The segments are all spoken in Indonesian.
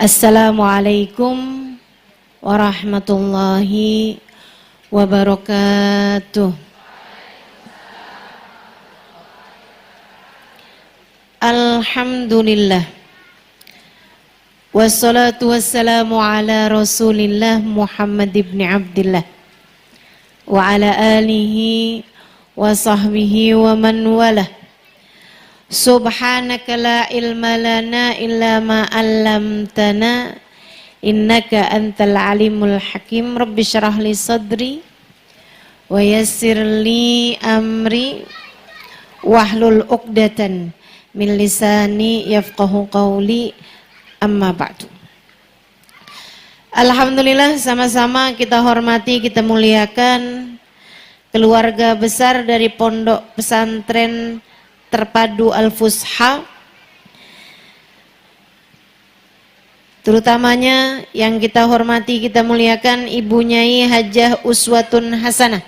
Assalamualaikum warahmatullahi wabarakatuh. Alhamdulillah. Wassalatu wassalamu ala Rasulillah Muhammad ibn Abdillah wa ala alihi wa sahbihi wa man walah. Subhanaka la ilma lana illa ma 'allamtana innaka antal alimul hakim. Rabbi syrah li sadri wa yassir li amri wahlul 'uqdatan min lisani yafqahu qawli. Amma ba'du. Alhamdulillah, sama-sama kita hormati, kita muliakan keluarga besar dari Pondok Pesantren Terpadu Al-Fusha, terutamanya yang kita hormati, kita muliakan Ibu Nyai Hajah Uswatun Hasanah,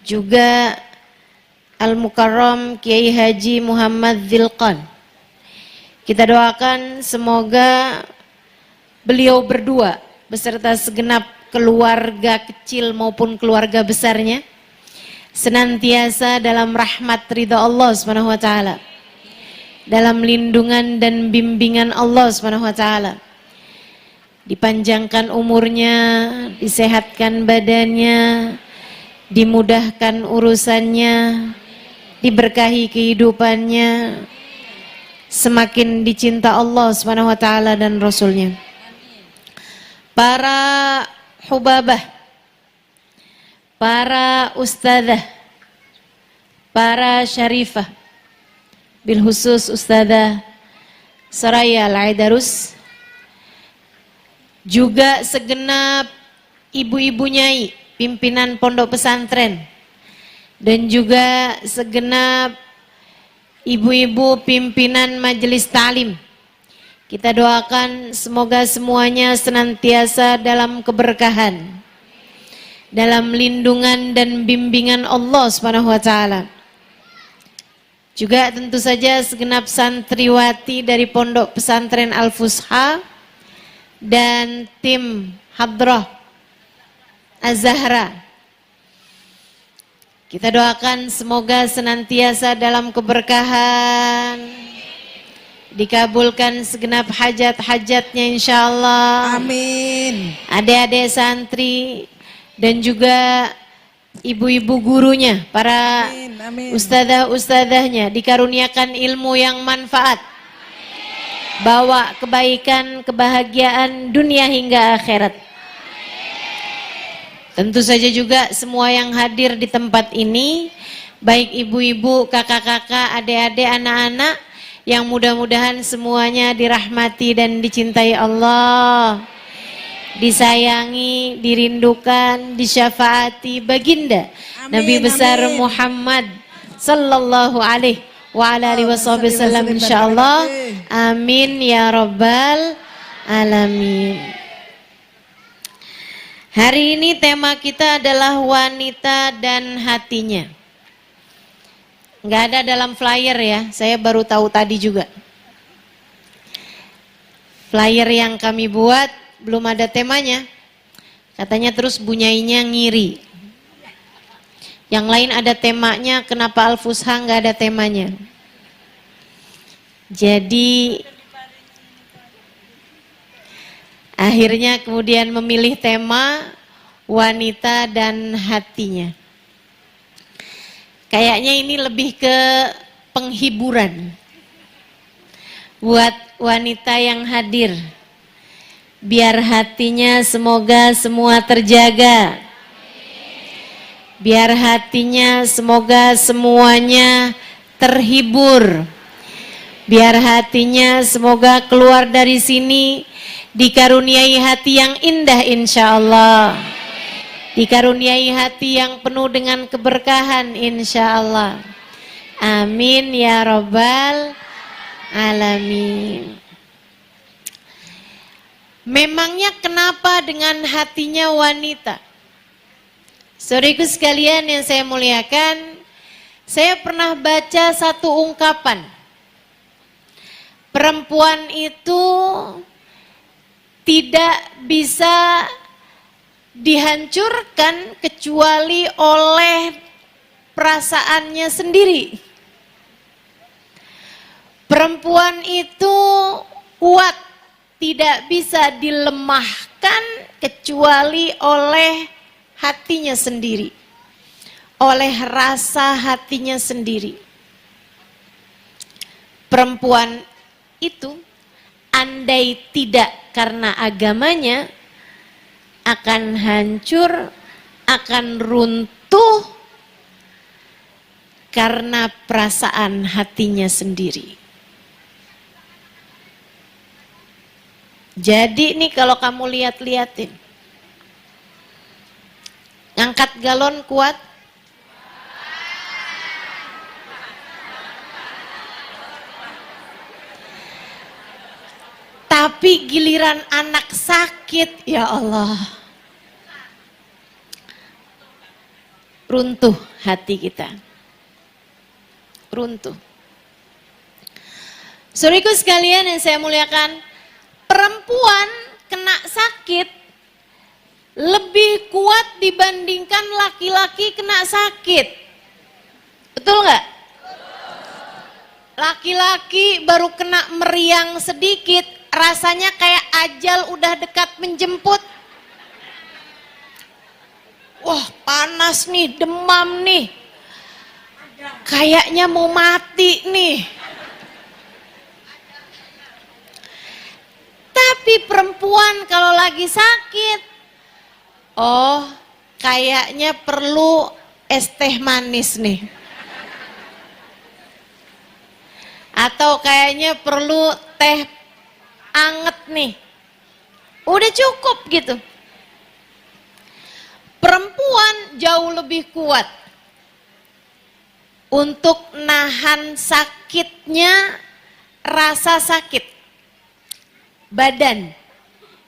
juga Al-Mukarram Kiai Haji Muhammad Dzilqan. Kita doakan semoga beliau berdua beserta segenap keluarga kecil maupun keluarga besarnya senantiasa dalam rahmat ridha Allah Subhanahu wa taala, dalam lindungan dan bimbingan Allah Subhanahu wa taala. Dipanjangkan umurnya, disehatkan badannya, dimudahkan urusannya, diberkahi kehidupannya, semakin dicinta Allah Subhanahu wa taala dan Rasulnya. Para hubabah, para ustadzah, para syarifah, bil khusus Ustadzah Soraya Al-Aidarus, juga segenap ibu-ibu nyai pimpinan pondok pesantren, dan juga segenap ibu-ibu pimpinan majelis ta'lim. Kita doakan semoga semuanya senantiasa dalam keberkahan, dalam lindungan dan bimbingan Allah Subhanahu wa taala. Juga tentu saja segenap santriwati dari Pondok Pesantren Al-Fusha dan tim Hadrah Az-Zahra. Kita doakan semoga senantiasa dalam keberkahan, dikabulkan segenap hajat-hajatnya insyaallah. Amin. Adik-adik santri dan juga ibu-ibu gurunya, para ustadzah-ustadzahnya dikaruniakan ilmu yang manfaat, bawa kebaikan, kebahagiaan dunia hingga akhirat. Tentu saja juga semua yang hadir di tempat ini, baik ibu-ibu, kakak-kakak, adik-adik, anak-anak, yang mudah-mudahan semuanya dirahmati dan dicintai Allah, disayangi, dirindukan, disyafaati baginda Nabi besar Muhammad sallallahu alaihi wa ala alihi wasallam insyaallah. Amin ya rabbal alamin. Hari ini tema kita adalah wanita dan hatinya. Nggak ada dalam flyer ya, saya baru tahu tadi juga. Flyer yang kami buat belum ada temanya. Katanya terus bunyainya ngiri. Yang lain ada temanya, kenapa Al-Fusha nggak ada temanya? Jadi akhirnya kemudian memilih tema wanita dan hatinya. Kayaknya ini lebih ke penghiburan buat wanita yang hadir, biar hatinya semoga semua terjaga, biar hatinya semoga semuanya terhibur, biar hatinya semoga keluar dari sini dikaruniai hati yang indah insyaallah, dikaruniai hati yang penuh dengan keberkahan insyaallah. Amin ya rabbal alamin. Memangnya kenapa dengan hatinya wanita? Saudaraku sekalian yang saya muliakan, saya pernah baca satu ungkapan. Perempuan itu tidak bisa dihancurkan kecuali oleh perasaannya sendiri. Perempuan itu kuat, tidak bisa dilemahkan kecuali oleh hatinya sendiri, oleh rasa hatinya sendiri. Perempuan itu andai tidak karena agamanya akan hancur, akan runtuh karena perasaan hatinya sendiri. Jadi nih kalau kamu lihat-lihatin, ngangkat galon kuat, tapi giliran anak sakit, ya Allah, runtuh hati kita, runtuh. Saudaraku sekalian yang saya muliakan, perempuan kena sakit lebih kuat dibandingkan laki-laki kena sakit. Betul nggak? Laki-laki baru kena meriang sedikit, rasanya kayak ajal udah dekat menjemput. Wah, panas nih, demam nih. Kayaknya mau mati nih. Tapi perempuan kalau lagi sakit, oh, kayaknya perlu es teh manis nih. Atau kayaknya perlu teh anget nih. Udah cukup gitu. Perempuan jauh lebih kuat untuk nahan sakitnya rasa sakit badan.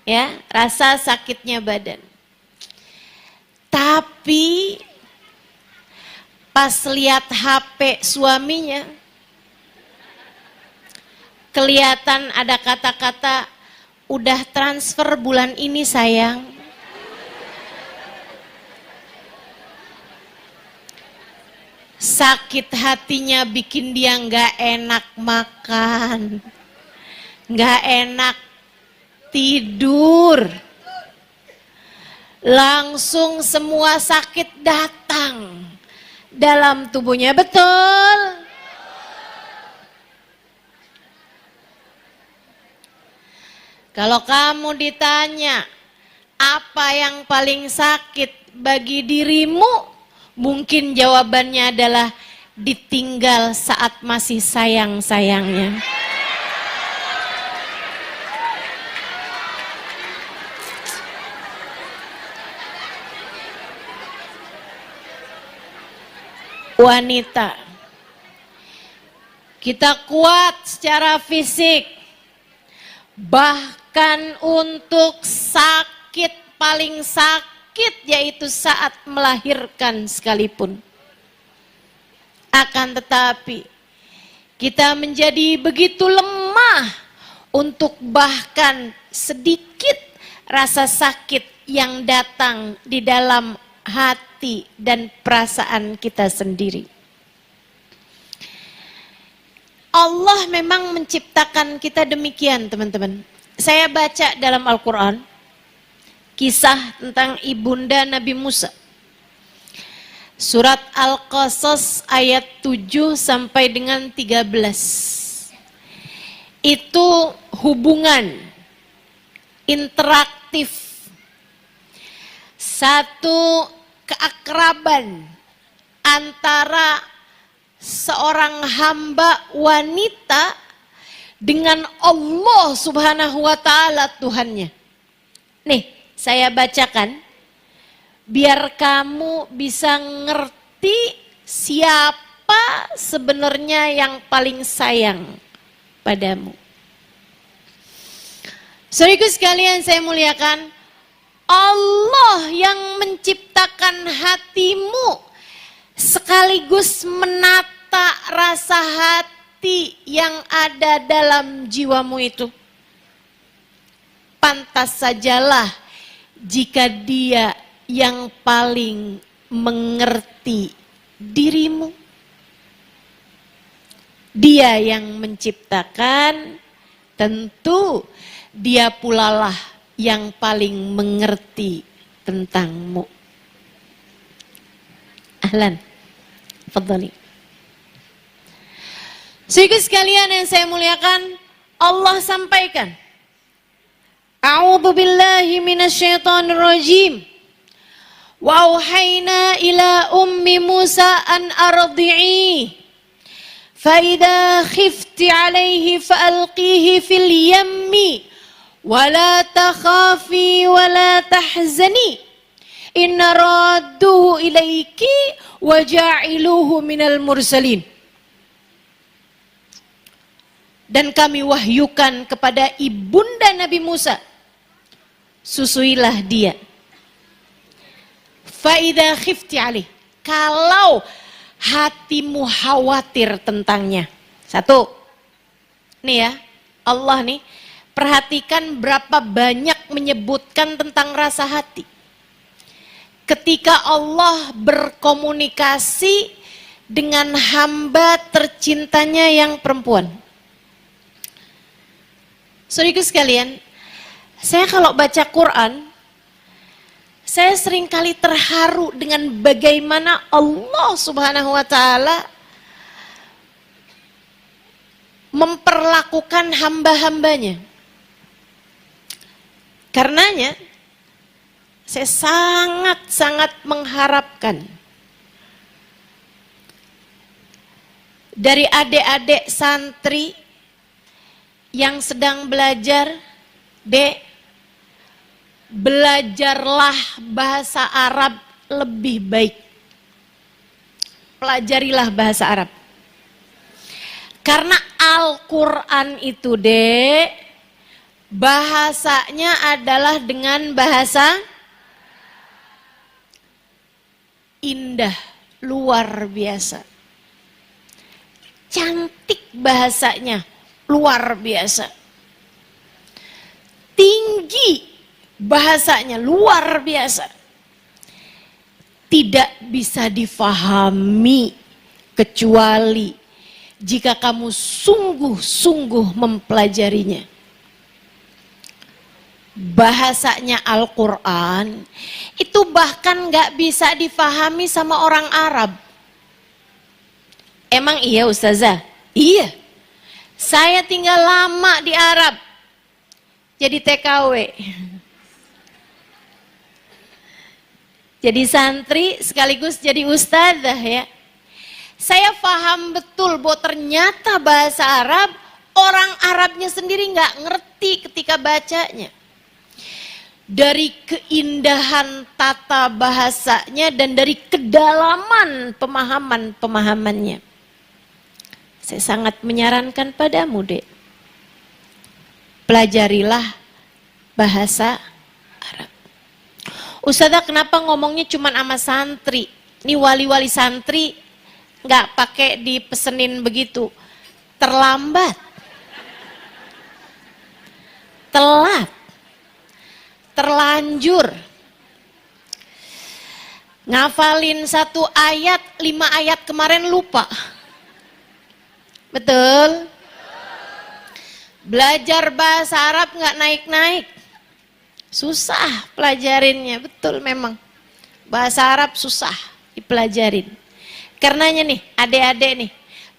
Ya, rasa sakitnya badan. Tapi pas lihat HP suaminya, kelihatan ada kata-kata, udah transfer bulan ini sayang. Sakit hatinya bikin dia nggak enak makan, nggak enak tidur. Langsung semua sakit datang dalam tubuhnya, betul? Kalau kamu ditanya apa yang paling sakit bagi dirimu, mungkin jawabannya adalah ditinggal saat masih sayang-sayangnya. Wanita, kita kuat secara fisik, bahkan untuk sakit, paling sakit yaitu saat melahirkan sekalipun. Akan tetapi kita menjadi begitu lemah untuk bahkan sedikit rasa sakit yang datang di dalam hati dan perasaan kita sendiri. Allah memang menciptakan kita demikian, teman-teman. Saya baca dalam Al-Quran kisah tentang ibunda Nabi Musa. Surat Al-Qasas ayat 7 sampai dengan 13. Itu hubungan interaktif, satu keakraban antara seorang hamba wanita dengan Allah Subhanahu wa taala Tuhannya. Nih, saya bacakan biar kamu bisa ngerti siapa sebenarnya yang paling sayang padamu. Saudaraku sekalian saya muliakan, Allah yang menciptakan hatimu sekaligus menata rasa hati. hati yang ada dalam jiwamu itu. pantas sajalah jika dia yang paling mengerti dirimu. Dia yang menciptakan, tentu dia pula lah yang paling mengerti tentangmu. Ahlan, fadhali. Saudara sekalian yang saya muliakan, Allah sampaikan, A'udzu billahi minasyaitonir rajim. Wa auhayna ila ummi Musa an ardi'i. Fa idza khifti 'alaihi fa'alqihi fil yammi wa la takhafi wa la tahzani. Inna radduhu ilaiki wa ja'iluhu minal mursalin. Dan kami wahyukan kepada ibunda Nabi Musa, susuilah dia. Fa'idha khifti alih, kalau hatimu khawatir tentangnya. Satu, nih ya, Allah nih, perhatikan berapa banyak menyebutkan tentang rasa hati. Ketika Allah berkomunikasi dengan hamba tercintanya yang perempuan. Saudaraku sekalian, saya kalau baca Quran, saya seringkali terharu dengan bagaimana Allah Subhanahu wa Ta'ala memperlakukan hamba-hambanya. Karenanya, saya sangat-sangat mengharapkan dari adik-adik santri yang sedang belajar, Dek, belajarlah bahasa Arab lebih baik. Pelajarilah bahasa Arab. Karena Al-Quran itu, Dek, bahasanya adalah dengan bahasa indah, luar biasa. Cantik bahasanya, luar biasa. Tinggi bahasanya, luar biasa. Tidak bisa difahami kecuali jika kamu sungguh-sungguh mempelajarinya. Bahasanya Al-Quran itu bahkan gak bisa difahami sama orang Arab. Emang iya Ustazah? Iya. Saya tinggal lama di Arab, jadi TKW. Jadi santri sekaligus jadi ustazah ya. Saya paham betul bahwa ternyata bahasa Arab, orang Arabnya sendiri nggak ngerti ketika bacanya. Dari keindahan tata bahasanya dan dari kedalaman pemahamannya. Saya sangat menyarankan padamu, Dek. Pelajarilah bahasa Arab. Ustazah, kenapa ngomongnya cuma sama santri? Ini wali-wali santri nggak pakai dipesenin begitu. Terlambat. Telat. Terlanjur. Ngafalin 1 ayat, 5 ayat kemarin lupa. Betul? Belajar bahasa Arab nggak naik-naik. Susah pelajarinnya, betul memang. Bahasa Arab susah dipelajarin. Karenanya nih, adik-adik nih,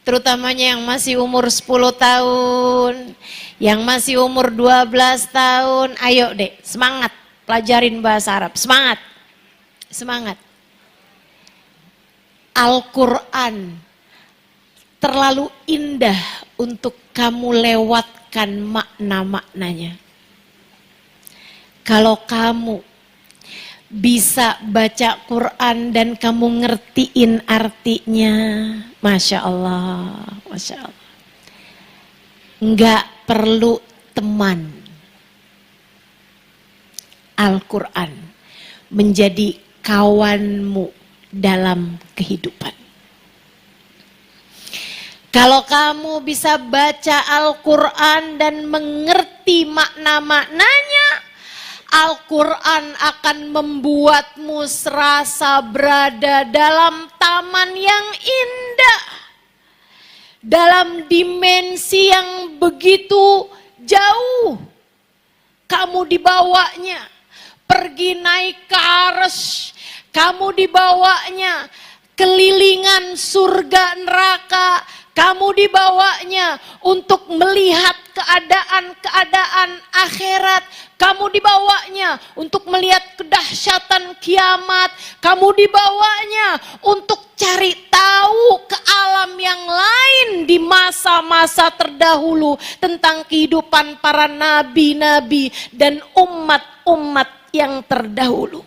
terutamanya yang masih umur 10 tahun, yang masih umur 12 tahun, ayo dek, semangat pelajarin bahasa Arab, semangat. Semangat. Al-Quran terlalu indah untuk kamu lewatkan makna-maknanya. Kalau kamu bisa baca Quran dan kamu ngertiin artinya, Masya Allah, Masya Allah. Nggak perlu teman. Al-Quran menjadi kawanmu dalam kehidupan. Kalau kamu bisa baca Al-Quran dan mengerti makna-maknanya, Al-Quran akan membuatmu serasa berada dalam taman yang indah, dalam dimensi yang begitu jauh. Kamu dibawanya pergi naik ke arsy, kamu dibawanya kelilingan surga neraka, kamu dibawanya untuk melihat keadaan-keadaan akhirat, kamu dibawanya untuk melihat kedahsyatan kiamat, kamu dibawanya untuk cari tahu ke alam yang lain di masa-masa terdahulu tentang kehidupan para nabi-nabi dan umat-umat yang terdahulu.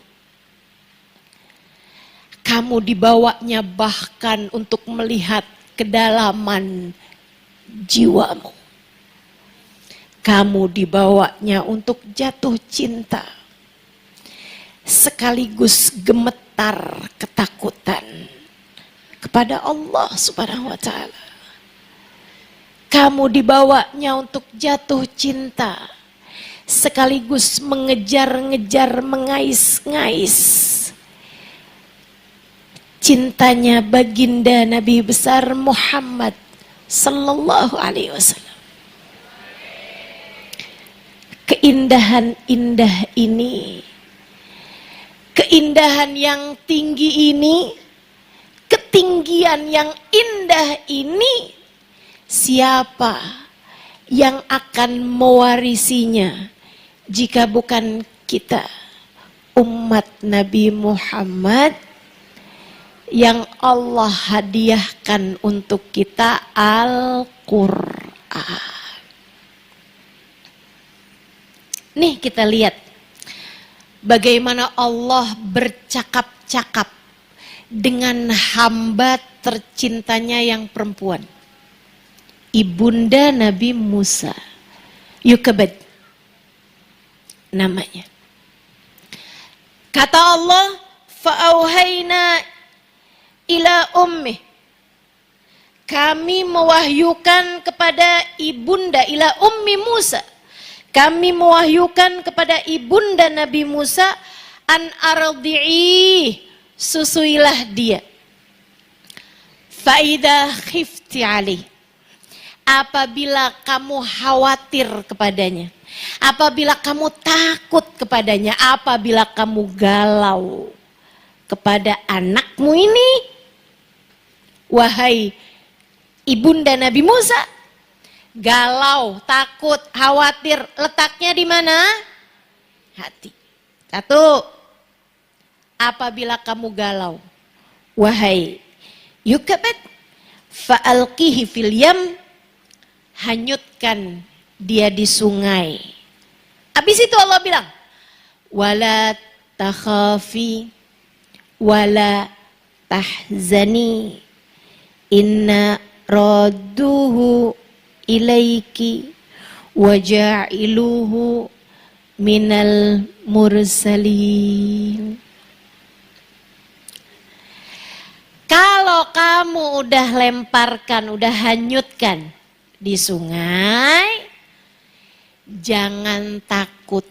Kamu dibawanya bahkan untuk melihat kedalaman jiwamu. Kamu dibawanya untuk jatuh cinta, sekaligus gemetar ketakutan kepada Allah Subhanahu wa Ta'ala. Kamu dibawanya untuk jatuh cinta, sekaligus mengejar-ngejar, mengais-ngais cintanya baginda Nabi besar Muhammad sallallahu alaihi wasallam. Keindahan indah ini, keindahan yang tinggi ini, ketinggian yang indah ini, siapa yang akan mewarisinya jika bukan kita, umat Nabi Muhammad yang Allah hadiahkan untuk kita Al-Quran. Nih kita lihat bagaimana Allah bercakap-cakap dengan hamba tercintanya yang perempuan, ibunda Nabi Musa, Yukabad namanya. Kata Allah, fa'auhayna ila ummih, kami mewahyukan kepada ibunda, ila ummi Musa, kami mewahyukan kepada ibunda Nabi Musa, an ardi'i, susuilah dia, faida khifti alih, apabila kamu khawatir kepadanya, apabila kamu takut kepadanya, apabila kamu galau kepada anakmu ini, wahai ibunda Nabi Musa, galau, takut, khawatir, letaknya di mana? Hati. Satu, apabila kamu galau, wahai Yukabad, fa'alqihi fil yam, hanyutkan dia di sungai. Habis itu Allah bilang, wala takhafi wala tahzani inna radduhu ilaiki waja'iluhu minal mursalin. Kalau kamu udah lemparkan, udah hanyutkan di sungai, jangan takut.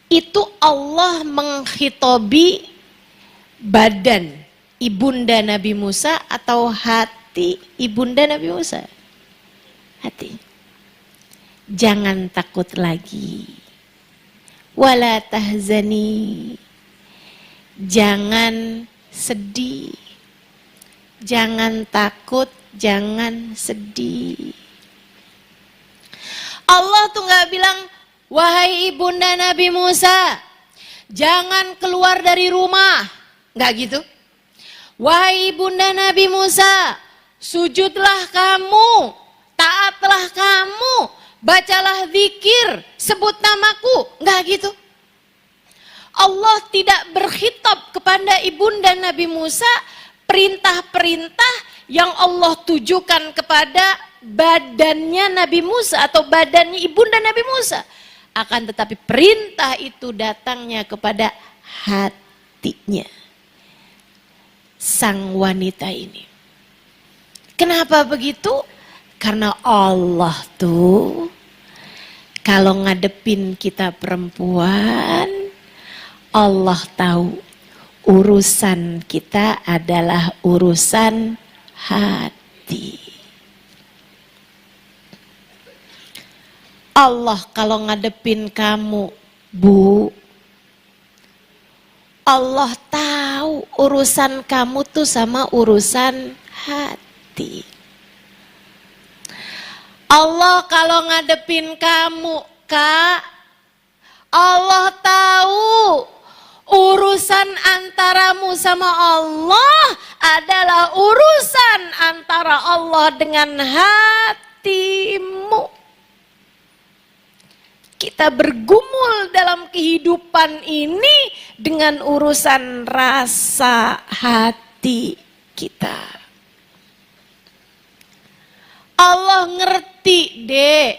Itu Allah menghitobi badan ibunda Nabi Musa atau hati ibunda Nabi Musa? Hati. Jangan takut lagi. Wala tahzani. Jangan sedih. Jangan takut, jangan sedih. Allah tuh gak bilang, wahai ibunda Nabi Musa, jangan keluar dari rumah. Gak gitu. Wahai ibunda Nabi Musa, sujudlah kamu, taatlah kamu, bacalah zikir, sebut namaku. Gak gitu. Allah tidak berkhitab kepada ibunda Nabi Musa perintah-perintah yang Allah tujukan kepada badannya Nabi Musa atau badannya ibunda Nabi Musa. Akan tetapi perintah itu datangnya kepada hatinya sang wanita ini. Kenapa begitu? Karena Allah tuh Kalau ngadepin kita perempuan, Allah tahu urusan kita adalah urusan hati. Allah kalau ngadepin kamu, Bu, Allah tahu urusan kamu tuh sama urusan hati. Allah kalau ngadepin kamu, Kak, Allah tahu urusan antaramu sama Allah adalah urusan antara Allah dengan hatimu. Kita bergumul dalam kehidupan ini dengan urusan rasa hati kita. Allah ngerti, Dek,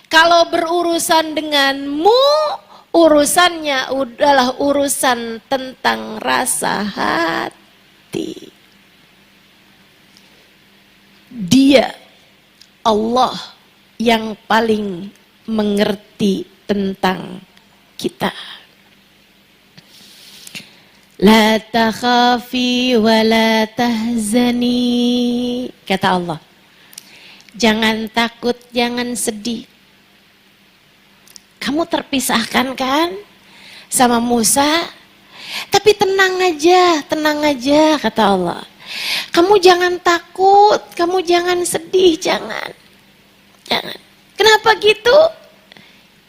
kalau berurusan denganmu, urusannya adalah urusan tentang rasa hati. Dia, Allah, yang paling mengerti tentang kita. La takhafi wa la tahzani, kata Allah. Jangan takut, jangan sedih. Kamu terpisahkan kan sama Musa? Tapi tenang aja, kata Allah. Kamu jangan takut, kamu jangan sedih, jangan. Kenapa gitu?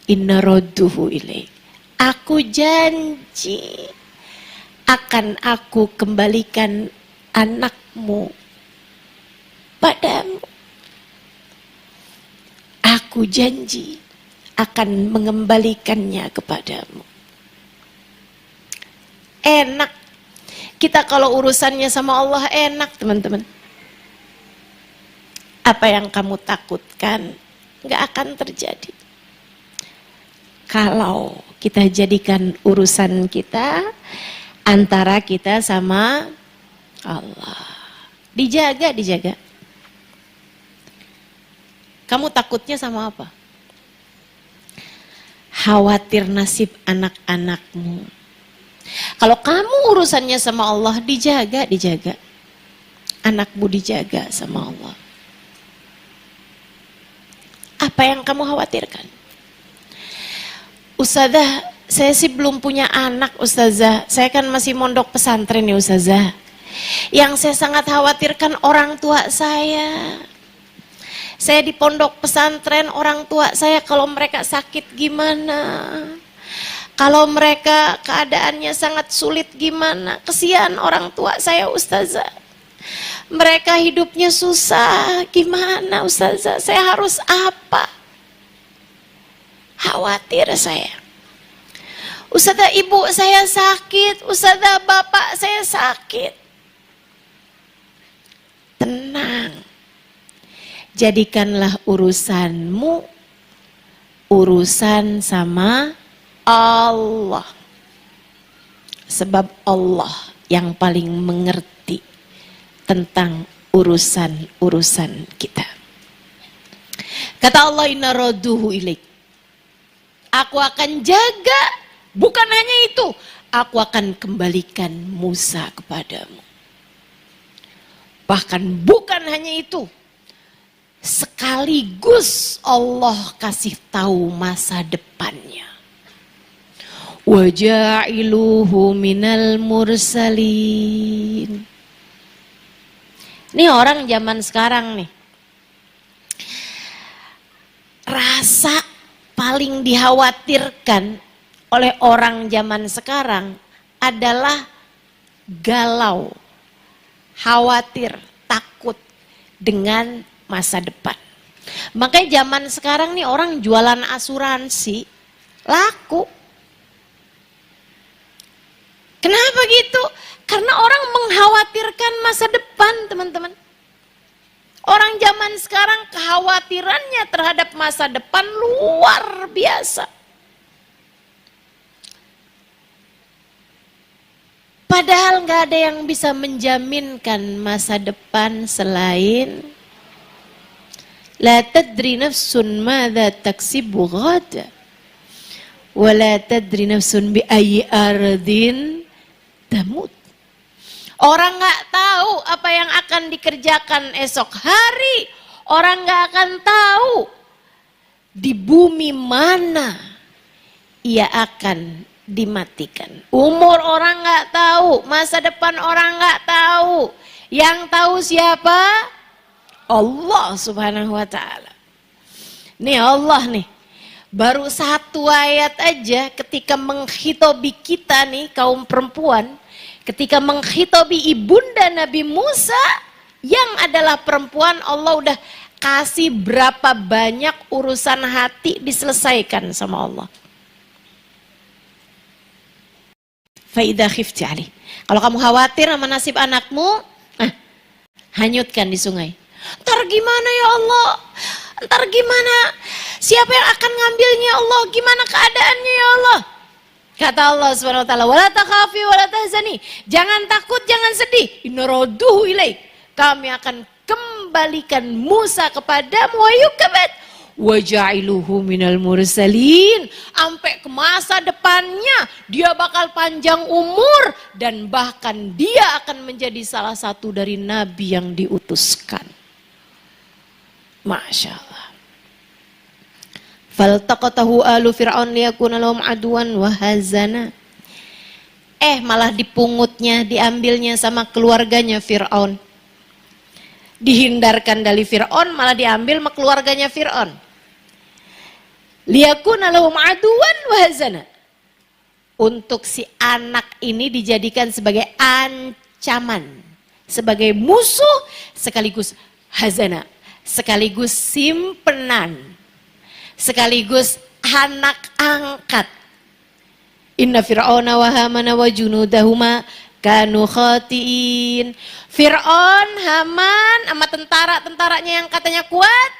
Inna radduhu ilaik. Aku janji akan aku kembalikan anakmu padamu. Aku janji akan mengembalikannya kepadamu. Enak. Kita kalau urusannya sama Allah enak, teman-teman. Apa yang kamu takutkan gak akan terjadi. Kalau kita jadikan urusan kita antara kita sama Allah. Dijaga. Kamu takutnya sama apa? Khawatir nasib anak-anakmu. Kalau kamu urusannya sama Allah, dijaga. Anakmu dijaga sama Allah. Apa yang kamu khawatirkan? Ustazah, saya sih belum punya anak, Ustazah. Saya kan masih mondok pesantren ya, Ustazah. Yang saya sangat khawatirkan orang tua saya. Saya di pondok pesantren, orang tua saya kalau mereka sakit gimana? Kalau mereka keadaannya sangat sulit gimana? Kesian orang tua saya, Ustazah. Mereka hidupnya susah, gimana Ustazah? Saya harus apa? Khawatir saya. Ustazah, ibu saya sakit, Ustazah bapak saya sakit. Tenang. Jadikanlah urusanmu urusan sama Allah. Sebab Allah yang paling mengerti tentang urusan-urusan kita. Kata Allah, inna radduhu ilaik. Aku akan jaga, bukan hanya itu, aku akan kembalikan Musa kepadamu. Bahkan bukan hanya itu, sekaligus Allah kasih tahu masa depannya. Wa ja'iluhu minal mursalin. Ini orang zaman sekarang nih. Rasa paling dikhawatirkan oleh orang zaman sekarang adalah galau, khawatir, takut dengan masa depan. Makanya zaman sekarang nih orang jualan asuransi laku. Kenapa gitu? Karena orang mengkhawatirkan masa depan, teman-teman. Orang zaman sekarang kekhawatirannya terhadap masa depan luar biasa. Padahal nggak ada yang bisa menjaminkan masa depan selain La tadri nafsun madza taksibu ghada. Wa la tadri nafsun bi ayyi ardin tamut. Orang nggak tahu apa yang akan dikerjakan esok hari. Orang nggak akan tahu di bumi mana ia akan dimatikan. Umur orang nggak tahu, masa depan orang nggak tahu. Yang tahu siapa? Allah Subhanahu wa ta'ala. Nih Allah nih, baru satu ayat aja ketika menghitobi kita nih kaum perempuan, ketika menghitobi ibunda Nabi Musa yang adalah perempuan, Allah udah kasih berapa banyak urusan hati diselesaikan sama Allah. Faidah khifti alih. Kalau kamu khawatir sama nasib anakmu, hanyutkan di sungai. Ntar gimana ya Allah? Ntar gimana? Siapa yang akan ngambilnya ya Allah? Gimana keadaannya ya Allah? Kata Allah Subhanahu wa taala, "Wala takhafi wala tahzani." Jangan takut, jangan sedih. Inna radduhu ilaik. Kami akan kembalikan Musa kepadamu, wahyu kabat. Wa ja'iluhu minal mursalin. Sampai ke masa depannya dia bakal panjang umur dan bahkan dia akan menjadi salah satu dari nabi yang diutuskan. Masya Allah. Faltaqatahu alu fir'aun liyakuna lahum aduan wa hazana. Malah dipungutnya, diambilnya sama keluarganya Fir'aun. Dihindarkan dari Fir'aun, malah diambil sama keluarganya Fir'aun. Liyakuna lahum aduan wa hazana. Untuk si anak ini dijadikan sebagai ancaman, sebagai musuh, sekaligus hazana, sekaligus simpenan, sekaligus anak angkat. Inna fir'auna wa hamana wa junudahuma kanu khatiin. Fir'aun, Haman, sama tentara-tentaranya yang katanya kuat,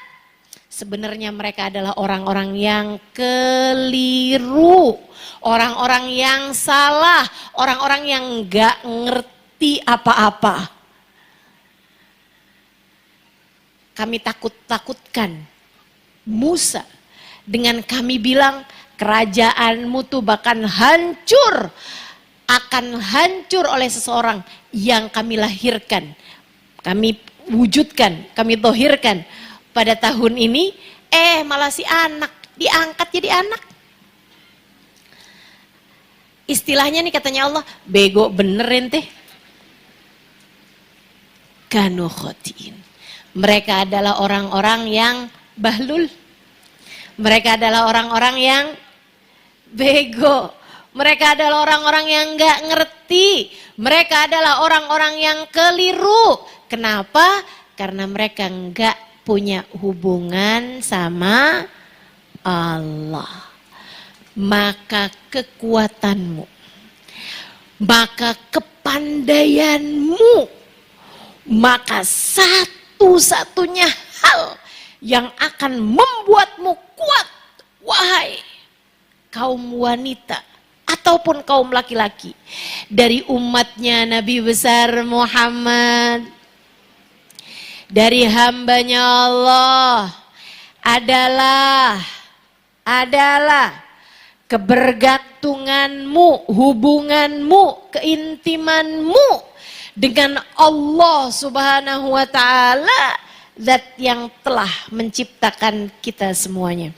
sebenarnya mereka adalah orang-orang yang keliru, orang-orang yang salah, orang-orang yang gak ngerti apa-apa. Kami takut-takutkan Musa dengan kami bilang, kerajaanmu tuh bahkan hancur, akan hancur oleh seseorang yang kami lahirkan, kami wujudkan, kami tohirkan pada tahun ini. Malah si anak diangkat jadi anak. Istilahnya nih katanya Allah, bego bener ente. Kanu khotiin. Mereka adalah orang-orang yang bahlul. Mereka adalah orang-orang yang bego. Mereka adalah orang-orang yang gak ngerti. Mereka adalah orang-orang yang keliru. Kenapa? Karena mereka gak punya hubungan sama Allah. Maka kekuatanmu, maka kepandaianmu, maka satu-satunya hal yang akan membuatmu kuat, wahai kaum wanita ataupun kaum laki-laki dari umatnya Nabi besar Muhammad, dari hambanya Allah, adalah kebergantunganmu, hubunganmu, keintimanmu dengan Allah Subhanahu wa ta'ala, zat yang telah menciptakan kita semuanya.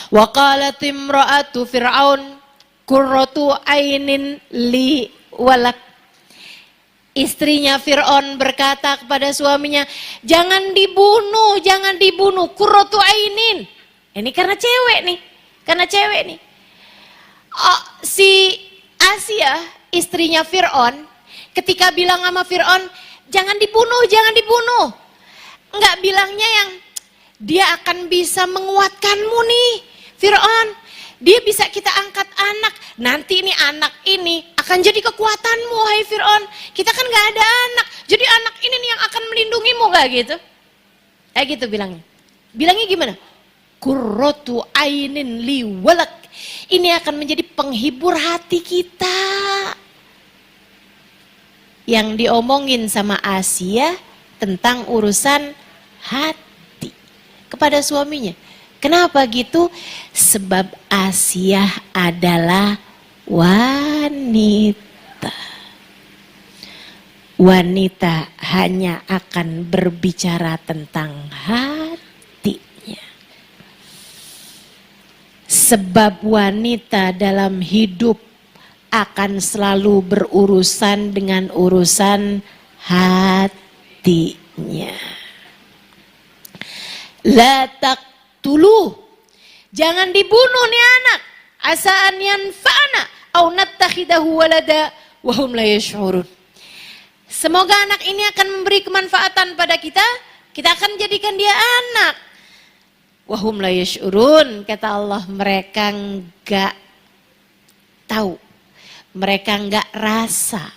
Wa qalat imra'atu fir'aun qurratu ainin li walak. Istrinya Fir'aun berkata kepada suaminya, jangan dibunuh, qurratu ainin. Ini karena cewek nih. Si Asia, istrinya Fir'aun, ketika bilang sama Fir'aun, jangan dibunuh. Enggak bilangnya yang dia akan bisa menguatkanmu nih, Fir'aun. Dia bisa kita angkat anak. Nanti ini anak ini akan jadi kekuatanmu, hai Fir'aun. Kita kan gak ada anak. Jadi anak ini nih yang akan melindungimu, gak gitu? Gitu bilangnya. Bilangnya gimana? Qurratu ainin li walak. Ini akan menjadi penghibur hati kita. Yang diomongin sama Asia tentang urusan hati. kepada suaminya. Kenapa gitu? Sebab Asiyah adalah wanita. Wanita hanya akan berbicara tentang hatinya. Sebab wanita dalam hidup akan selalu berurusan dengan urusan hatinya. La taqtulu, jangan dibunuh nih anak, asa an yanfa'ana au nattakhidahu walada wa hum la yash'urun. Semoga anak ini akan memberi kemanfaatan pada kita, kita akan jadikan dia anak. Wa hum la yash'urun, kata Allah, mereka enggak tahu, mereka enggak rasa,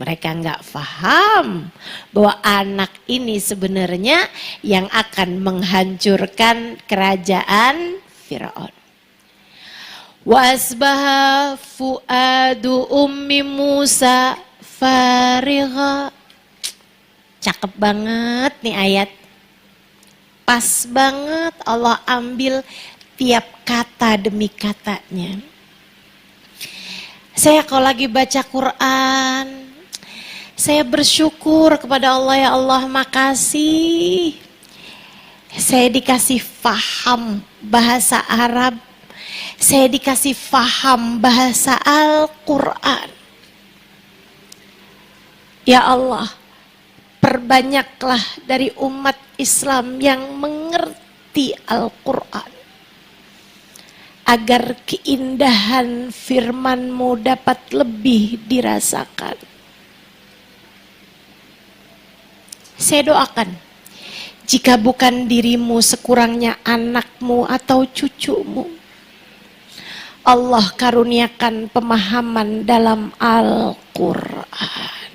mereka enggak paham bahwa anak ini sebenarnya yang akan menghancurkan kerajaan Firaun. Wa asbaha fuadu ummi Musa farigha. Cakep banget nih ayat. Pas banget Allah ambil tiap kata demi katanya. Saya kalau lagi baca Quran, saya bersyukur kepada Allah, ya Allah makasih. Saya dikasih faham bahasa Arab. Saya dikasih faham bahasa Al-Quran. Ya Allah, perbanyaklah dari umat Islam yang mengerti Al-Quran. Agar keindahan firman-Mu dapat lebih dirasakan. Saya doakan, jika bukan dirimu sekurangnya anakmu atau cucumu, Allah karuniakan pemahaman dalam Al-Quran.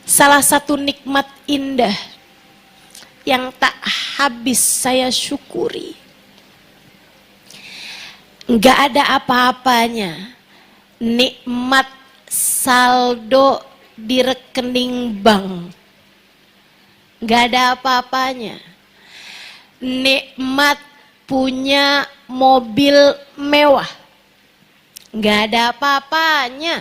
Salah satu nikmat indah yang tak habis saya syukuri, nggak ada apa-apanya, nikmat saldo di rekening bank. Gak ada apa-apanya. Nikmat punya mobil mewah. Gak ada apa-apanya.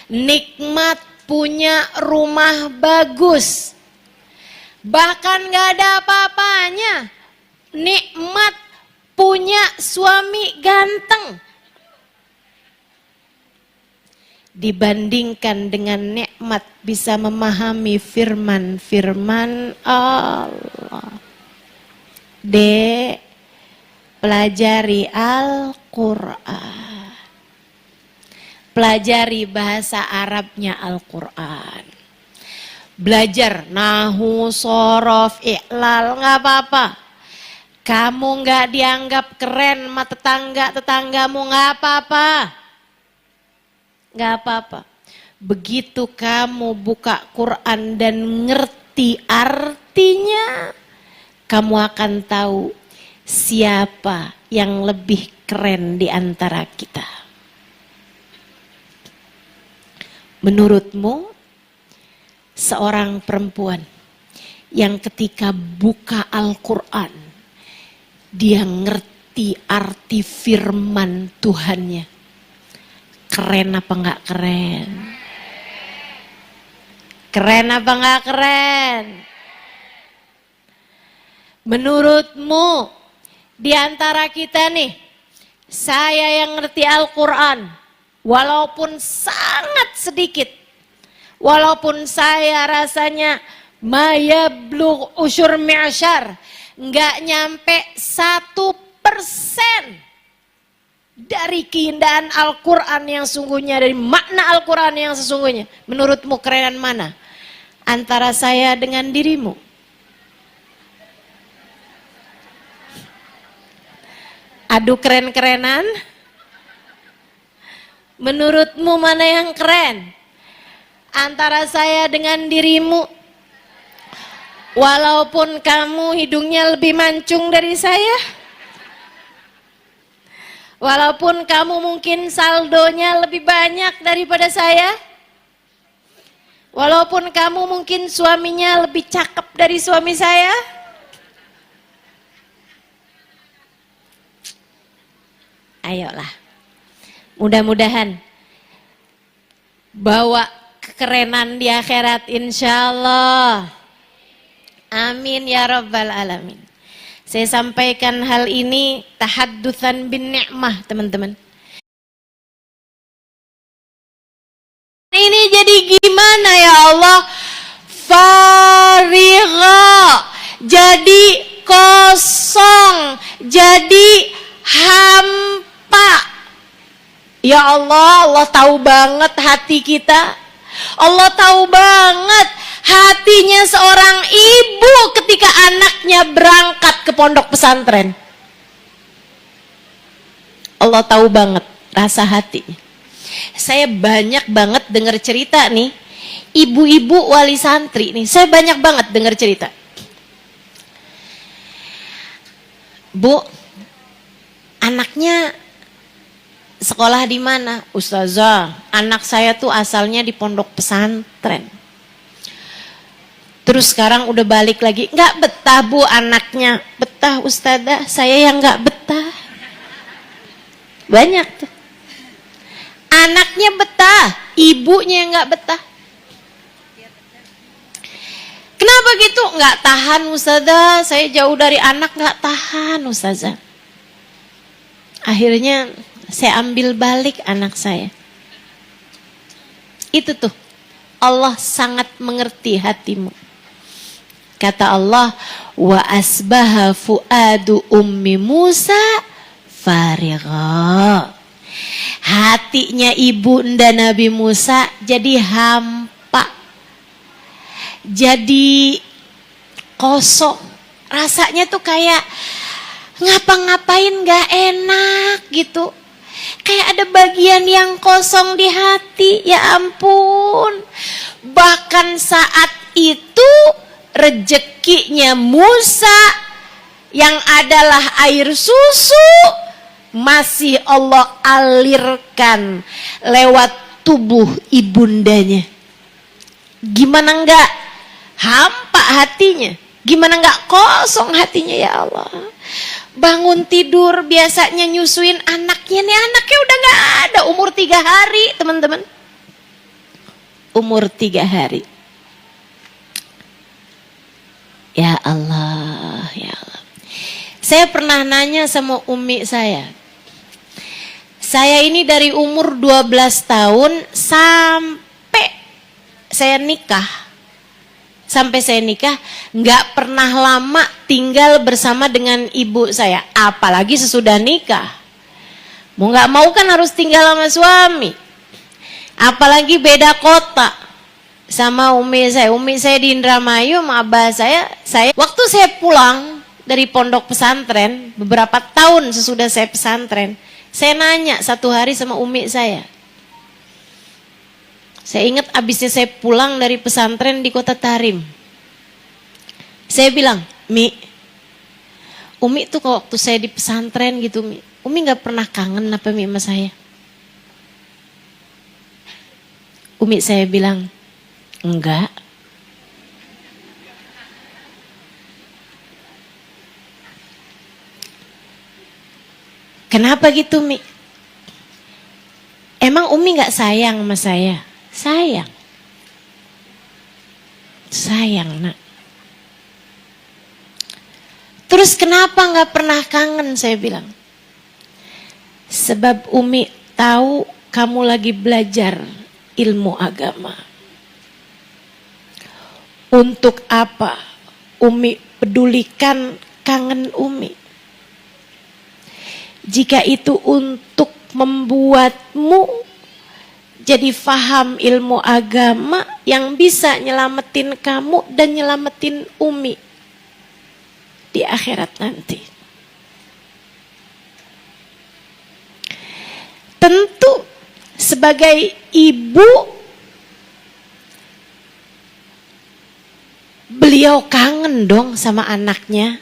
Nikmat punya rumah bagus. Bahkan gak ada apa-apanya. Nikmat punya suami ganteng. Dibandingkan dengan nikmat bisa memahami firman-firman Allah. Dek, pelajari Al-Quran. Pelajari bahasa Arabnya Al-Quran. Belajar nahu, sorof, iklal, gak apa-apa. Kamu gak dianggap keren sama tetanggamu, gak apa-apa. Gak apa-apa. Begitu kamu buka Quran dan ngerti artinya, kamu akan tahu siapa yang lebih keren di antara kita. Menurutmu, seorang perempuan yang ketika buka Al-Quran, dia ngerti arti firman Tuhannya, keren apa enggak keren? Keren apa enggak keren? Menurutmu, di antara kita nih, saya yang ngerti Al-Quran, walaupun sangat sedikit, walaupun saya rasanya mayablugh usyur mi'syar, enggak nyampe 1% dari keindahan Al-Quran yang sungguhnya, dari makna Al-Quran yang sesungguhnya. Menurutmu kerenan mana antara saya dengan dirimu? Adu keren-kerenan. Menurutmu mana yang keren antara saya dengan dirimu? Walaupun kamu hidungnya lebih mancung dari saya, walaupun kamu mungkin saldonya lebih banyak daripada saya, Walaupun kamu mungkin suaminya lebih cakep dari suami saya. Ayolah. Mudah-mudahan bawa kekerenan di akhirat insya Allah. Amin ya rabbal alamin. Saya sampaikan hal ini tahaddusan bin ni'mah, teman-teman. Ini jadi gimana ya Allah? Farigha, jadi kosong, jadi hampa. Ya Allah, Allah tahu banget hati kita. Allah tahu banget hatinya seorang ibu ketika anaknya berangkat ke pondok pesantren. Allah tahu banget rasa hatinya. Saya banyak banget dengar cerita nih, ibu-ibu wali santri nih, saya banyak banget dengar cerita. Bu, anaknya sekolah di mana? Ustazah, anak saya tuh asalnya di pondok pesantren. Terus sekarang udah balik lagi. Nggak betah bu anaknya. Betah ustazah, saya yang nggak betah. Banyak tuh. Anaknya betah, ibunya yang nggak betah. Kenapa gitu? Nggak tahan ustazah, saya jauh dari anak nggak tahan ustazah. Akhirnya saya ambil balik anak saya. Itu tuh, Allah sangat mengerti hatimu. Kata Allah, wa asbaha fuadu ummi Musa farigha. Hatinya ibunda Nabi Musa jadi hampa, jadi kosong. Rasanya tuh kayak ngapa-ngapain gak enak gitu. Kayak ada bagian yang kosong di hati. Ya ampun. Bahkan saat itu rezekinya Musa yang adalah air susu masih Allah alirkan lewat tubuh ibundanya. Gimana enggak hampa hatinya? Gimana enggak kosong hatinya ya Allah? Bangun tidur biasanya nyusuin anaknya, nih anaknya udah enggak ada, umur 3 hari teman-teman. Umur 3 hari. Ya Allah, ya Allah. Saya pernah nanya sama umi saya. Saya ini dari umur 12 tahun sampai saya nikah. Sampai saya nikah nggak pernah lama tinggal bersama dengan ibu saya. Apalagi sesudah nikah. Mau nggak mau kan harus tinggal sama suami. Apalagi beda kota sama umi saya. Umi saya di Indramayu sama abah saya. Waktu saya pulang dari pondok pesantren, beberapa tahun sesudah saya pesantren, saya nanya satu hari sama umi saya. Saya ingat abisnya saya pulang dari pesantren di kota Tarim. Saya bilang, Mi, umi tuh waktu saya di pesantren gitu, Mi, umi gak pernah kangen apa Mi sama saya? Umi saya bilang, enggak. Kenapa gitu, Mi? Emang umi gak sayang sama saya? Sayang. Sayang, nak. Terus kenapa gak pernah kangen, saya bilang. Sebab umi tahu kamu lagi belajar ilmu agama. Untuk apa umi pedulikan kangen umi? Jika itu untuk membuatmu jadi faham ilmu agama yang bisa nyelamatin kamu dan nyelamatin umi di akhirat nanti. Tentu sebagai ibu beliau kangen dong sama anaknya.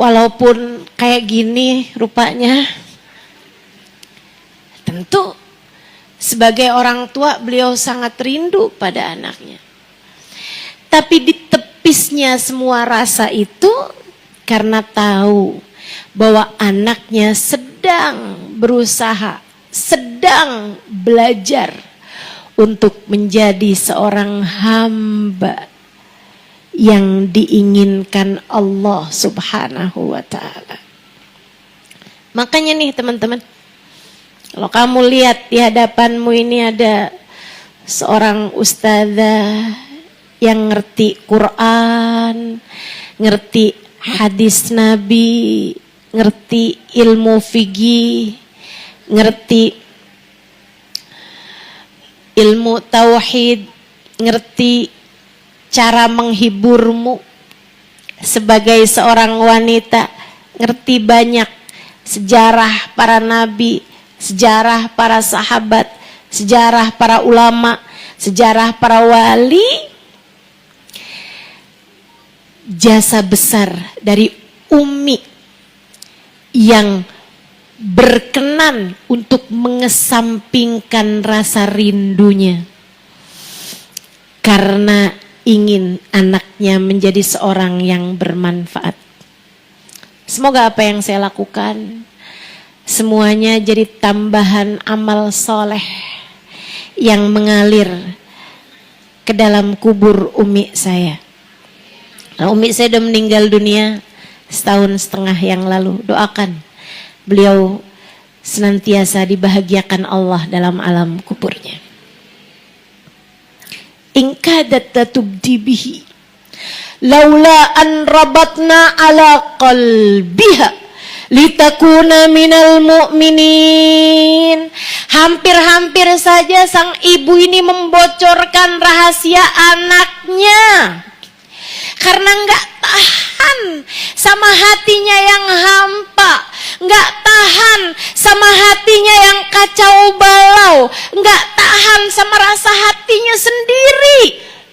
Walaupun kayak gini rupanya. Tentu Sebagai orang tua, beliau sangat rindu pada anaknya. Tapi ditepisnya semua rasa itu karena tahu bahwa anaknya sedang berusaha, sedang belajar untuk menjadi seorang hamba yang diinginkan Allah Subhanahu wa ta'ala. Makanya nih teman-teman, kalau kamu lihat di hadapanmu ini ada seorang ustazah yang ngerti Quran, ngerti hadis Nabi, ngerti ilmu fikih, ngerti ilmu tauhid, ngerti cara menghiburmu sebagai seorang wanita, ngerti banyak sejarah para nabi, sejarah para sahabat, sejarah para ulama, sejarah para wali. Jasa besar dari Umi yang berkenan untuk mengesampingkan rasa rindunya karena ingin anaknya menjadi seorang yang bermanfaat. Semoga apa yang saya lakukan semuanya jadi tambahan amal soleh yang mengalir ke dalam kubur Umi saya. Nah, Umi saya sudah meninggal dunia 1,5 tahun yang lalu. Doakan beliau senantiasa dibahagiakan Allah dalam alam kuburnya. In kadat tatubdi bihi laula an rabatna ala qalbiha litakuna minal mu'minin. Hampir-hampir saja sang ibu ini membocorkan rahasia anaknya karena nggak tahan sama hatinya yang hampa, nggak tahan sama hatinya yang kacau balau, nggak tahan sama rasa hatinya sendiri.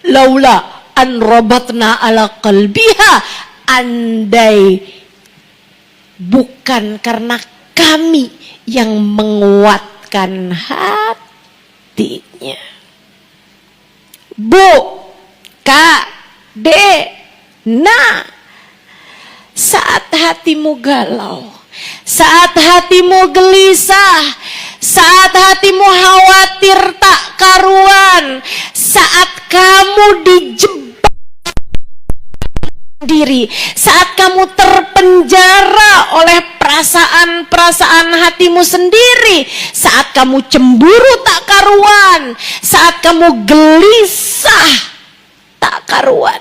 Laula an rabatna ala qalbiha, andai bukan karena kami yang menguatkan hatinya. Bu, Kak, Dek, nah, saat hatimu galau, saat hatimu gelisah, saat hatimu khawatir tak karuan, saat kamu dijebak diri, saat kamu terpenjara oleh perasaan-perasaan hatimu sendiri, saat kamu cemburu tak karuan, saat kamu gelisah tak karuan,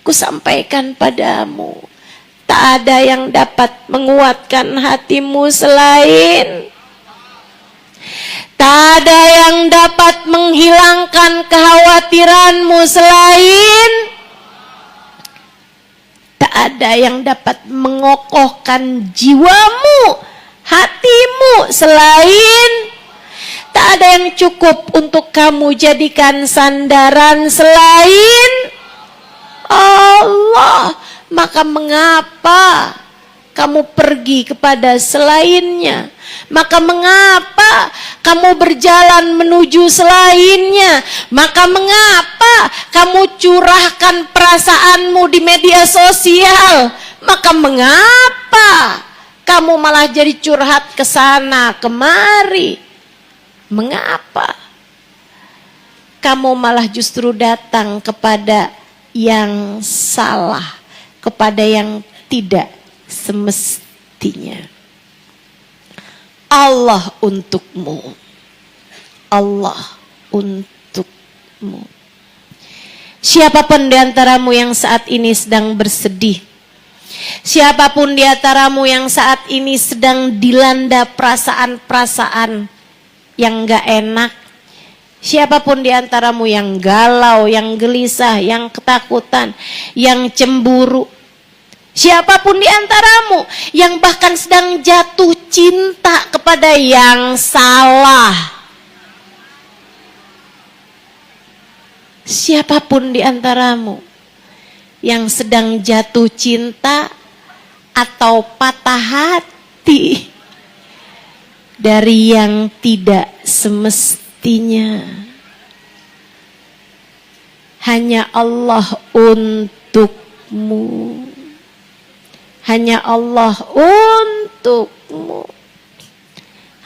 ku sampaikan padamu, tak ada yang dapat menguatkan hatimu selain, tak ada yang dapat menghilangkan kekhawatiranmu selain, tak ada yang dapat mengokohkan jiwamu, hatimu selain, tak ada yang cukup untuk kamu jadikan sandaran selain Allah. Maka mengapa kamu pergi kepada selainnya? Maka mengapa kamu berjalan menuju selainnya? Maka mengapa kamu curahkan perasaanmu di media sosial? Maka mengapa kamu malah jadi curhat ke sana kemari? Mengapa kamu malah justru datang kepada yang salah, kepada yang tidak semestinya? Allah untukmu, Allah untukmu. Siapapun di antaramu yang saat ini sedang bersedih, siapapun di antaramu yang saat ini sedang dilanda perasaan-perasaan yang gak enak, siapapun di antaramu yang galau, yang gelisah, yang ketakutan, yang cemburu, siapapun di antaramu yang bahkan sedang jatuh cinta kepada yang salah, siapapun di antaramu yang sedang jatuh cinta atau patah hati dari yang tidak semestinya, pastinya hanya Allah untukmu. Hanya Allah untukmu.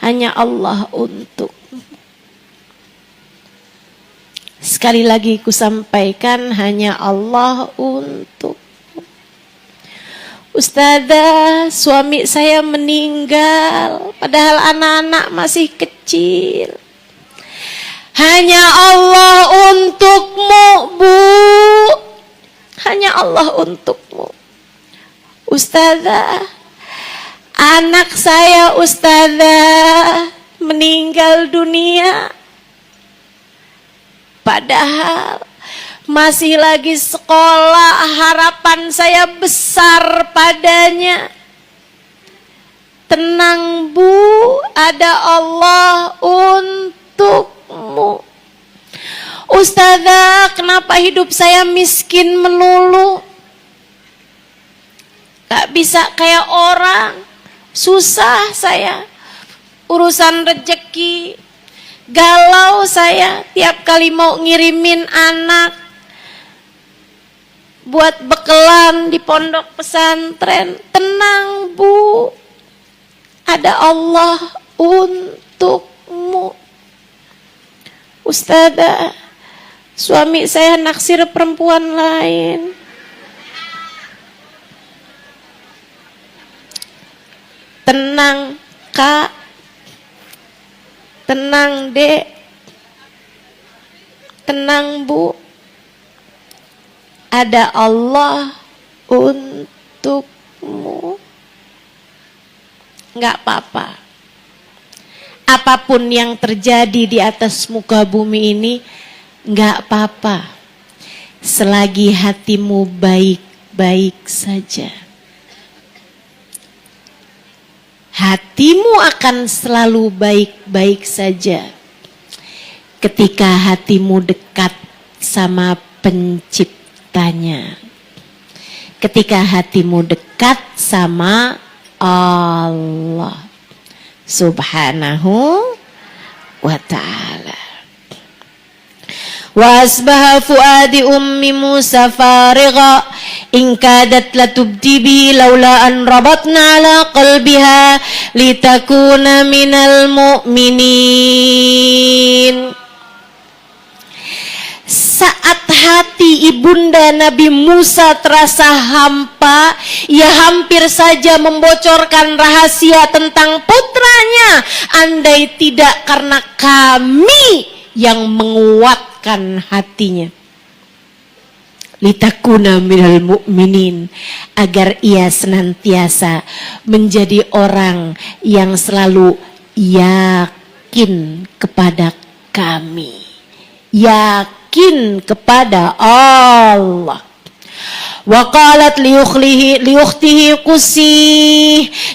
Hanya Allah untukmu. Sekali lagi ku sampaikan, hanya Allah untukmu. Ustazah, suami saya meninggal, padahal anak-anak masih kecil. Hanya Allah untukmu, Bu. Hanya Allah untukmu. Ustazah, anak saya ustazah meninggal dunia, padahal masih lagi sekolah, harapan saya besar padanya. Tenang Bu, ada Allah untukmu. Ustazah, kenapa hidup saya miskin melulu? Gak bisa kayak orang, susah saya. Urusan rezeki, galau saya tiap kali mau ngirimin anak buat bekelan di pondok pesantren. Tenang Bu, ada Allah untukmu. Ustazah, suami saya naksir perempuan lain. Tenang Kak, tenang Dek, tenang Bu, ada Allah untukmu. Enggak apa-apa. Apapun yang terjadi di atas muka bumi ini, enggak apa-apa. Selagi hatimu baik-baik saja. Hatimu akan selalu baik-baik saja ketika hatimu dekat sama penciptanya. Ketika hatimu dekat sama Allah Subhanahu wa ta'ala. Wa asbaha fuadi ummi Musa farigha in kadat latubdi bi laula an rabatna ala qalbiha litakuna minal mu'minin. Saat hati ibunda Nabi Musa terasa hampa, ia hampir saja membocorkan rahasia tentang putranya. Andai tidak karena kami yang menguatkan hatinya. Litakuna minal mu'minin, agar ia senantiasa menjadi orang yang selalu yakin kepada kami, yakin kepada Allah. Wa qalat liukhtihi Qusi,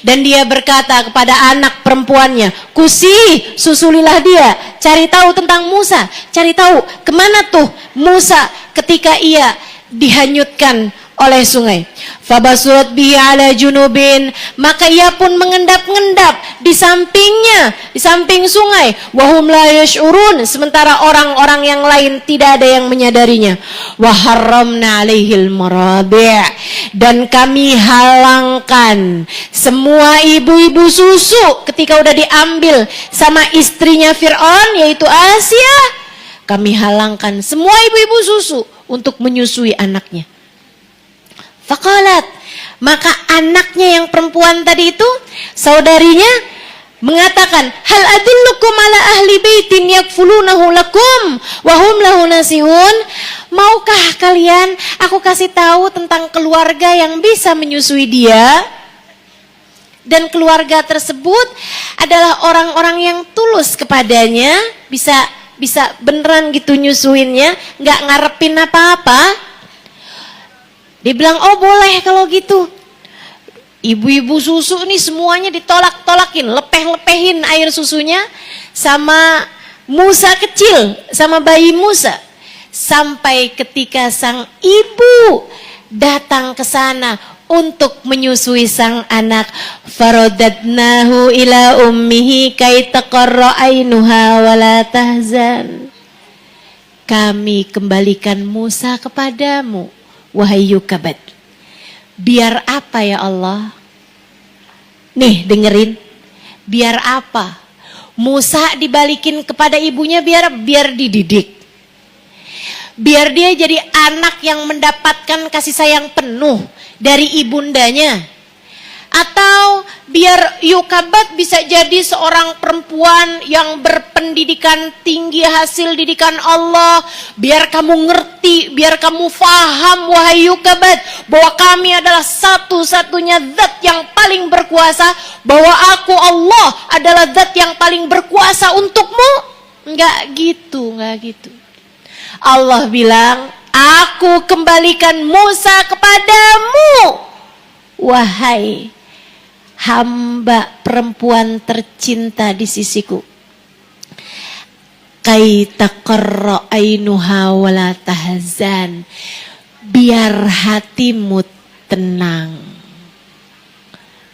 dan dia berkata kepada anak perempuannya, Qusi, susulilah dia, cari tahu tentang Musa, cari tahu kemana tuh Musa ketika ia dihanyutkan oleh sungai. Fabasurat bihi ala junubin, maka ia pun mengendap-endap di sampingnya, di samping sungai. Wahum la yash'urun, sementara orang-orang yang lain tidak ada yang menyadarinya. Wa harramna alaihil marabi', dan kami halangkan semua ibu-ibu susu ketika udah diambil sama istrinya Fir'aun, yaitu Asia. Kami halangkan semua ibu-ibu susu untuk menyusui anaknya. Faqalat, maka anaknya yang perempuan tadi itu, saudarinya mengatakan, hal adullukum ala ahli baitin yakfulunahu lakum wa hum lahu nasihun. Maukah kalian aku kasih tahu tentang keluarga yang bisa menyusui dia? Dan keluarga tersebut adalah orang-orang yang tulus kepadanya, bisa beneran gitu nyusuinnya, nggak ngarepin apa-apa. Dia bilang, oh boleh kalau gitu. Ibu-ibu susu ini semuanya ditolak-tolakin, lepeh-lepehin air susunya sama Musa kecil, sama bayi Musa. Sampai ketika sang ibu datang ke sana untuk menyusui sang anak. Faradadnahu ila ummihi kay taqarra ainuha wa la tahzan. Kami kembalikan Musa kepadamu, wahai Yukabad. Biar apa ya Allah? Nih dengerin. Biar apa? Musa dibalikin kepada ibunya biar dididik. Biar dia jadi anak yang mendapatkan kasih sayang penuh dari ibundanya. Atau biar Yukabad bisa jadi seorang perempuan yang berpendidikan tinggi hasil didikan Allah. Biar kamu ngerti, biar kamu faham wahai Yukabad, bahwa kami adalah satu-satunya zat yang paling berkuasa. Bahwa aku Allah adalah zat yang paling berkuasa untukmu. Enggak gitu. Allah bilang, aku kembalikan Musa kepadamu, wahai hamba perempuan tercinta di sisiku. Kai taqarra ainuha wala tahzan. Biar hatimu tenang.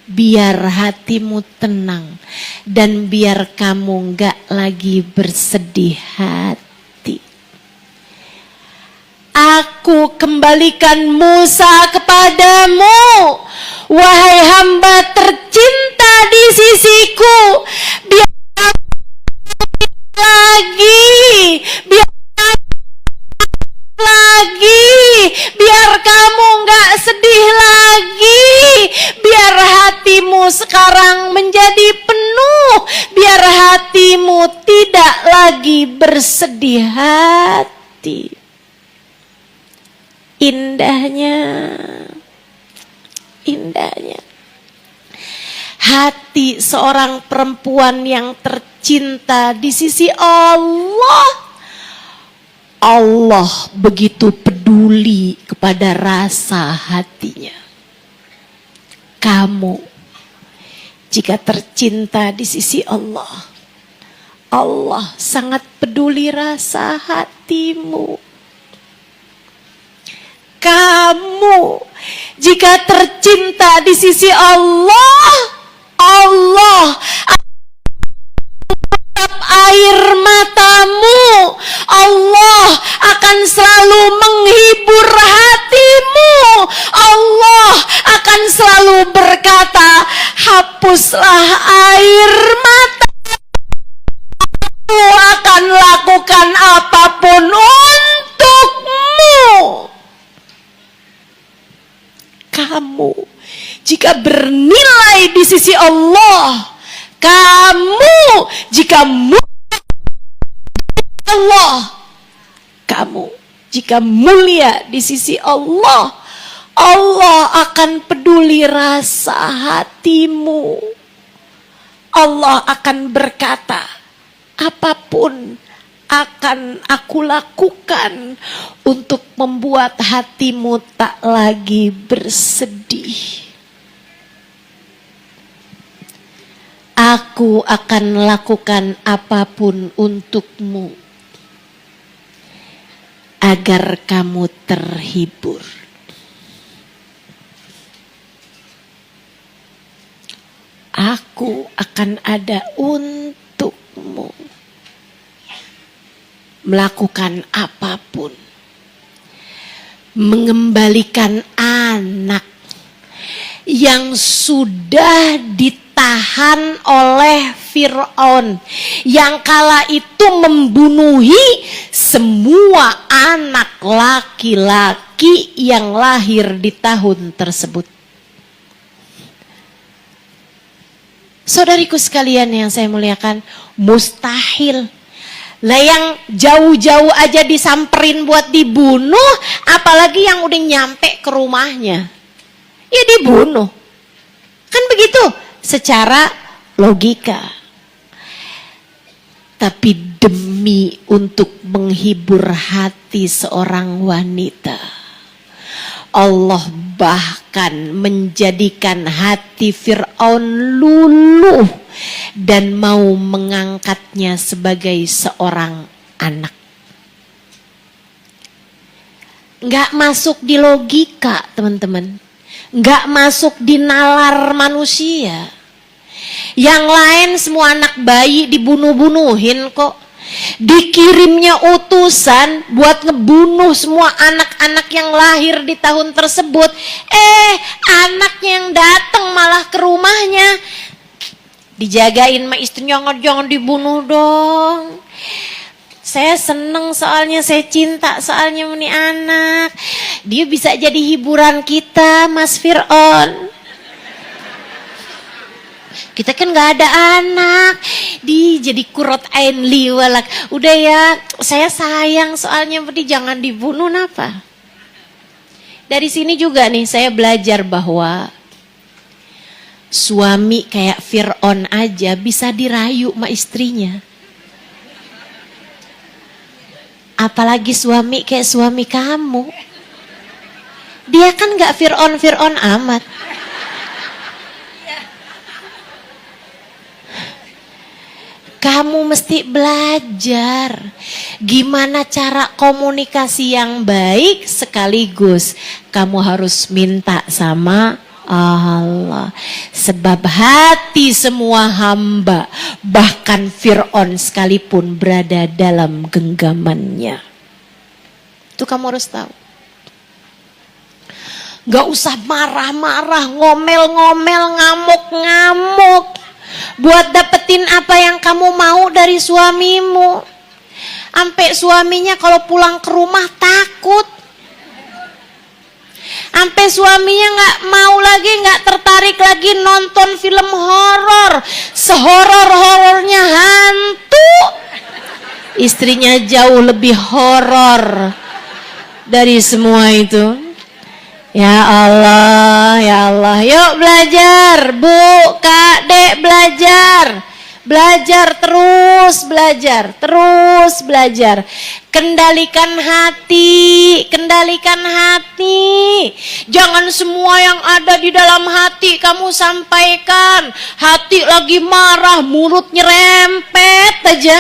Biar hatimu tenang. Dan biar kamu gak lagi bersedih hati. Aku kembalikan Musa kepadamu, wahai hamba tercinta di sisiku. Biar kamu gak sedih lagi, biar hatimu sekarang menjadi penuh, biar hatimu tidak lagi bersedih hati. Indahnya hati seorang perempuan yang tercinta di sisi Allah. Allah begitu peduli kepada rasa hatinya. Kamu jika tercinta di sisi Allah, Allah sangat peduli rasa hatimu. Kamu jika tercinta di sisi Allah, Allah akan air matamu. Allah akan selalu menghibur hatimu. Allah akan selalu berkata, hapuslah air mata. Aku akan lakukan apapun untukmu. Kamu jika bernilai di sisi Allah, kamu jika Allah, kamu jika mulia di sisi Allah, Allah akan peduli rasa hatimu. Allah akan berkata, apapun akan aku lakukan untuk membuat hatimu tak lagi bersedih. Aku akan lakukan apapun untukmu agar kamu terhibur. Aku akan ada untukmu. Melakukan apapun, mengembalikan anak yang sudah ditahan oleh Fir'aun, yang kala itu membunuhi semua anak laki-laki yang lahir di tahun tersebut. Saudariku sekalian yang saya muliakan, mustahil. Lah yang jauh-jauh aja disamperin buat dibunuh, apalagi yang udah nyampe ke rumahnya. Ya dibunuh. Kan begitu secara logika. Tapi demi untuk menghibur hati seorang wanita, Allah bahkan menjadikan hati Fir'aun luluh dan mau mengangkatnya sebagai seorang anak. Nggak masuk di logika, teman-teman. nggak masuk di nalar manusia. Yang lain semua anak bayi dibunuh-bunuhin kok. Dikirimnya utusan buat ngebunuh semua anak-anak yang lahir di tahun tersebut. Anaknya yang datang malah ke rumahnya dijagain sama istrinya, jangan dibunuh dong. Saya seneng soalnya, saya cinta soalnya ini anak. Dia bisa jadi hiburan kita, Mas Fir'aun. Kita kan gak ada anak, jadi kurot ain liwalak. Udah ya, saya sayang soalnya, jangan dibunuh apa. Dari sini juga nih saya belajar bahwa suami kayak Fir'aun aja bisa dirayu sama istrinya. Apalagi suami kayak suami kamu. Dia kan gak Fir'aun amat. Kamu mesti belajar gimana cara komunikasi yang baik, sekaligus kamu harus minta sama Allah. Sebab hati semua hamba, bahkan Fir'aun sekalipun berada dalam genggamannya. Itu kamu harus tahu. Gak usah marah-marah, ngomel-ngomel, ngamuk-ngamuk buat dapetin apa yang kamu mau dari suamimu. Sampai suaminya kalau pulang ke rumah takut. Sampai suaminya gak mau lagi, gak tertarik lagi nonton film horor. Sehoror-horornya hantu, istrinya jauh lebih horor dari semua itu. Ya Allah, ya Allah. Yuk belajar, Bu, Kak, Dek, belajar. Belajar terus, belajar. Kendalikan hati, kendalikan hati. Jangan semua yang ada di dalam hati kamu sampaikan. Hati lagi marah, mulut nyerempet aja.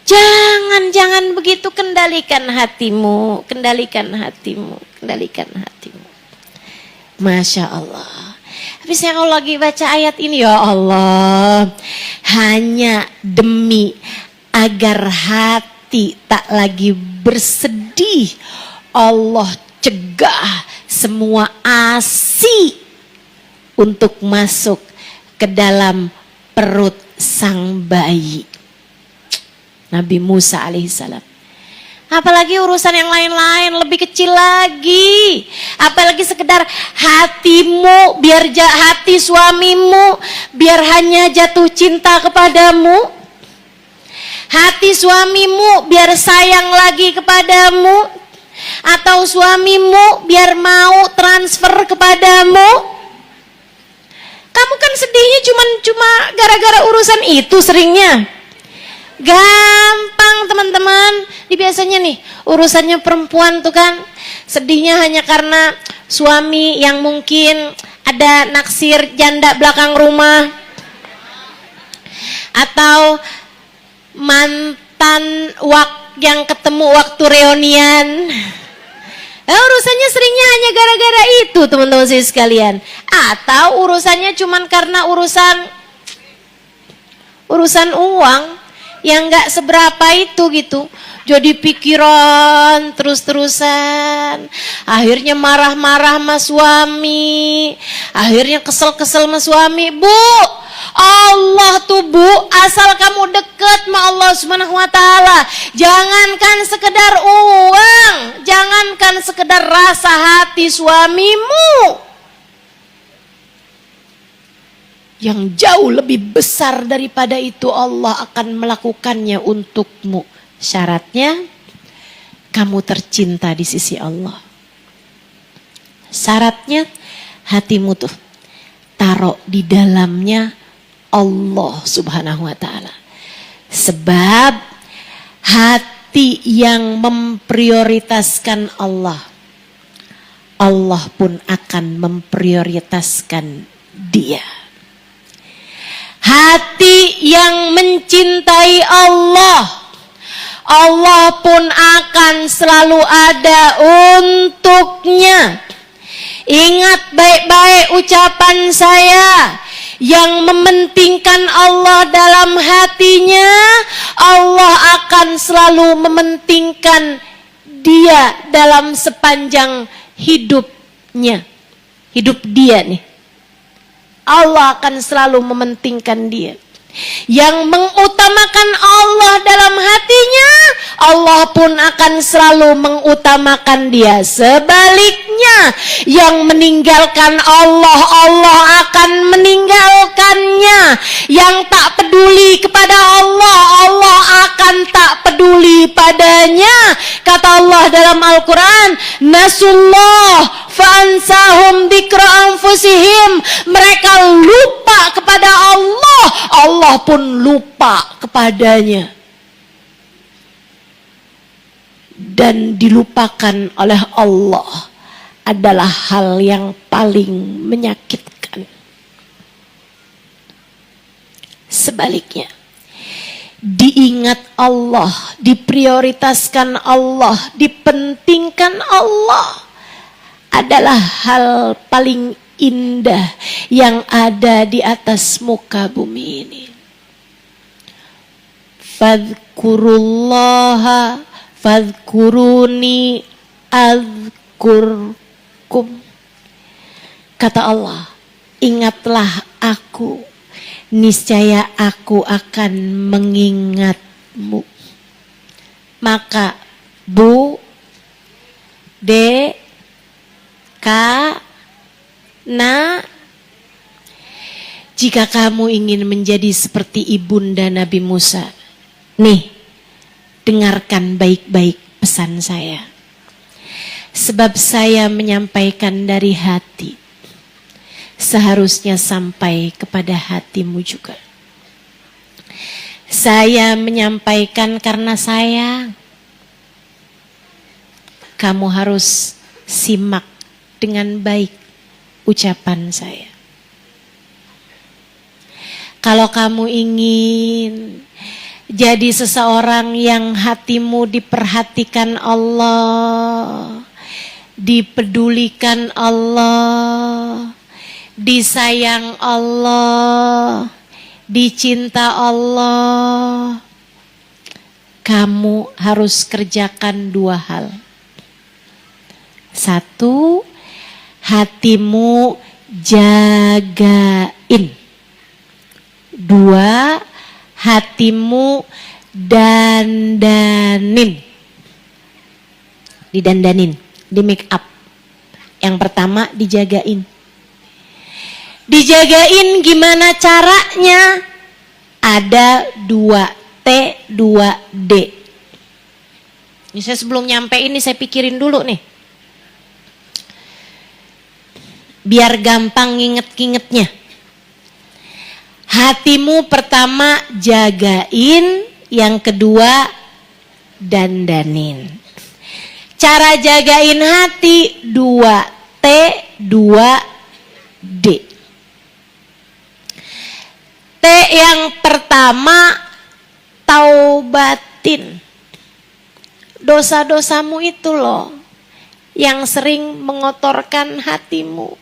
Jangan begitu, kendalikan hatimu. Masya Allah. Habis yang kalau lagi baca ayat ini, ya Allah, hanya demi agar hati tak lagi bersedih, Allah cegah semua ASI untuk masuk ke dalam perut sang bayi Nabi Musa alaihissalam. Apalagi urusan yang lain-lain lebih kecil lagi. Apalagi sekedar hatimu, hati suamimu biar hanya jatuh cinta kepadamu. Hati suamimu biar sayang lagi kepadamu. Atau suamimu biar mau transfer kepadamu. Kamu kan sedihnya cuma gara-gara urusan itu seringnya. Gampang teman-teman. Biasanya nih urusannya perempuan tuh kan sedihnya hanya karena suami yang mungkin ada naksir janda belakang rumah, atau mantan yang ketemu waktu reunian. Urusannya seringnya hanya gara-gara itu teman-teman saya sekalian. Atau urusannya cuman karena urusan uang yang gak seberapa itu gitu. Jadi pikiran terus-terusan. Akhirnya marah-marah sama suami. Akhirnya kesel-kesel sama suami. Bu, Allah tuh Bu, asal kamu deket sama Allah Subhanahu wa ta'ala, jangankan sekedar uang, jangankan sekedar rasa hati suamimu, yang jauh lebih besar daripada itu Allah akan melakukannya untukmu. Syaratnya kamu tercinta di sisi Allah. Syaratnya hatimu tuh taruh di dalamnya Allah Subhanahu wa ta'ala. Sebab hati yang memprioritaskan Allah, Allah pun akan memprioritaskan dia. Hati yang mencintai Allah, Allah pun akan selalu ada untuknya. Ingat baik-baik ucapan saya, yang mementingkan Allah dalam hatinya, Allah akan selalu mementingkan dia dalam sepanjang hidupnya. Hidup dia nih, Allah akan selalu mementingkan dia. Yang mengutamakan Allah dalam hatinya, Allah pun akan selalu mengutamakan dia. Sebaliknya, yang meninggalkan Allah, Allah akan meninggalkannya. Yang tak peduli kepada Allah, Allah akan tak peduli padanya. Kata Allah dalam Al-Quran, nasullah fa'ansahum dzikra anfusihim. Mereka lupa kepada Allah, Allah pun lupa kepadanya. Dan dilupakan oleh Allah adalah hal yang paling menyakitkan. Sebaliknya, diingat Allah, diprioritaskan Allah, dipentingkan Allah adalah hal paling indah yang ada di atas muka bumi ini. Fadhkurullaha fadhkuruni azkurkum. Kata Allah, ingatlah aku, niscaya aku akan mengingatmu. Maka Bu, Dek, Kak, Nak, jika kamu ingin menjadi seperti ibunda Nabi Musa, nih, dengarkan baik-baik pesan saya. Sebab saya menyampaikan dari hati, seharusnya sampai kepada hatimu juga. Saya menyampaikan karena sayang. Kamu harus simak dengan baik ucapan saya. Kalau kamu ingin jadi seseorang yang hatimu diperhatikan Allah, dipedulikan Allah, disayang Allah, dicinta Allah, kamu harus kerjakan dua hal. Satu, hatimu jagain. Dua, hatimu dandanin. Didandanin, di make up. Yang pertama dijagain. Dijagain gimana caranya? Ada 2T, 2D. Ini saya sebelum nyampe ini saya pikirin dulu nih. Biar gampang nginget-ngingetnya. Hatimu pertama jagain, yang kedua dandanin. Cara jagain hati 2T, 2D. T yang pertama, taubatin. Dosa-dosamu itu loh yang sering mengotorkan hatimu.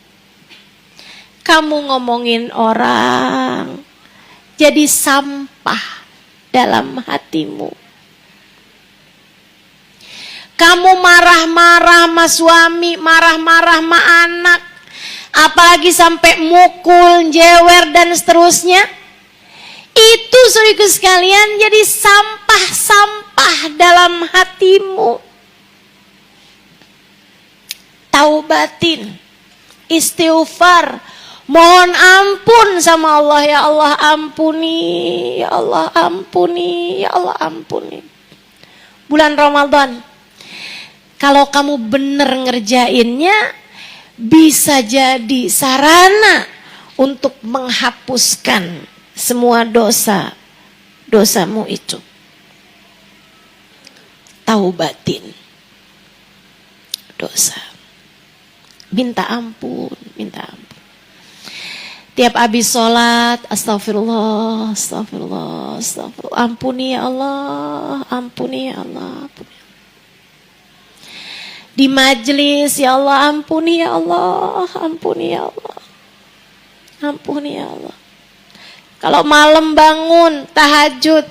Kamu ngomongin orang, jadi sampah dalam hatimu. Kamu marah-marah sama suami, marah-marah sama anak, apalagi sampai mukul, jewer dan seterusnya. Itu saudaraku sekalian jadi sampah-sampah dalam hatimu. Taubatin, istighfar, mohon ampun sama Allah. Ya Allah ampuni, ya Allah ampuni, ya Allah ampuni. Bulan Ramadan, kalau kamu bener ngerjainnya, bisa jadi sarana untuk menghapuskan semua dosa-dosamu itu. Taubatin dosa. Minta ampun, minta ampun. Tiap habis sholat, astagfirullah, astagfirullah, astagfirullah. Ampuni ya Allah, ampuni ya Allah. Di majelis, ya Allah, ampuni ya Allah, ampuni ya Allah. Ampuni ya Allah. Kalau malam bangun, tahajud,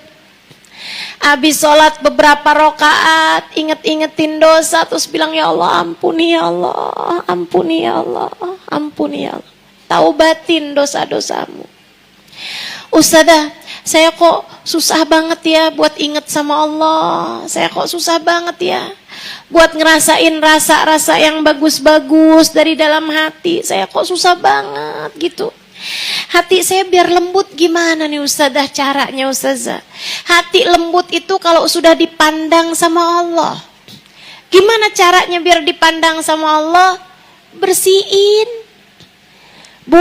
habis sholat beberapa rakaat, inget-ingetin dosa, terus bilang, ya Allah, ampuni ya Allah, ampuni ya Allah, ampuni ya Allah. Taubatin dosa-dosamu. Ustazah, saya kok susah banget ya buat inget sama Allah. Saya kok susah banget ya buat ngerasain rasa-rasa yang bagus-bagus dari dalam hati. Saya kok susah banget gitu. Hati saya biar lembut gimana nih Ustazah caranya Ustazah? Hati lembut itu kalau sudah dipandang sama Allah. Gimana caranya biar dipandang sama Allah? Bersihin. Bu,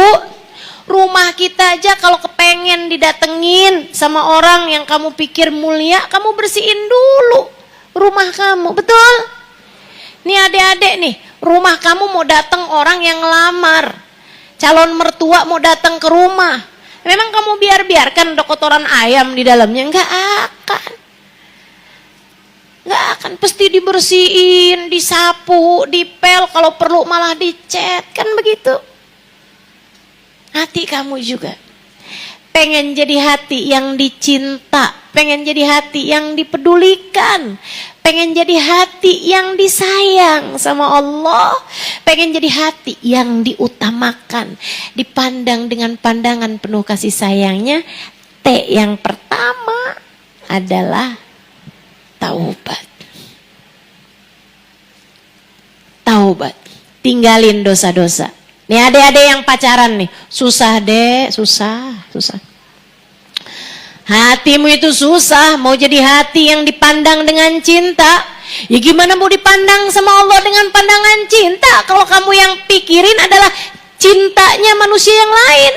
rumah kita aja kalau kepengen didatengin sama orang yang kamu pikir mulia, kamu bersihin dulu rumah kamu, betul? Nih adik-adik nih, rumah kamu mau datang orang yang ngelamar, calon mertua mau datang ke rumah, memang kamu biarkan ada kotoran ayam di dalamnya? Enggak akan, pasti dibersihin, disapu, dipel, kalau perlu malah dicat, kan begitu. Hati kamu juga pengen jadi hati yang dicinta, pengen jadi hati yang dipedulikan, pengen jadi hati yang disayang sama Allah, pengen jadi hati yang diutamakan, dipandang dengan pandangan penuh kasih sayangnya. Yang pertama adalah taubat. Taubat, tinggalin dosa-dosa. Nih adik-adik yang pacaran nih, susah deh, susah. Hatimu itu susah, mau jadi hati yang dipandang dengan cinta. Ya gimana mau dipandang sama Allah dengan pandangan cinta kalau kamu yang pikirin adalah cintanya manusia yang lain.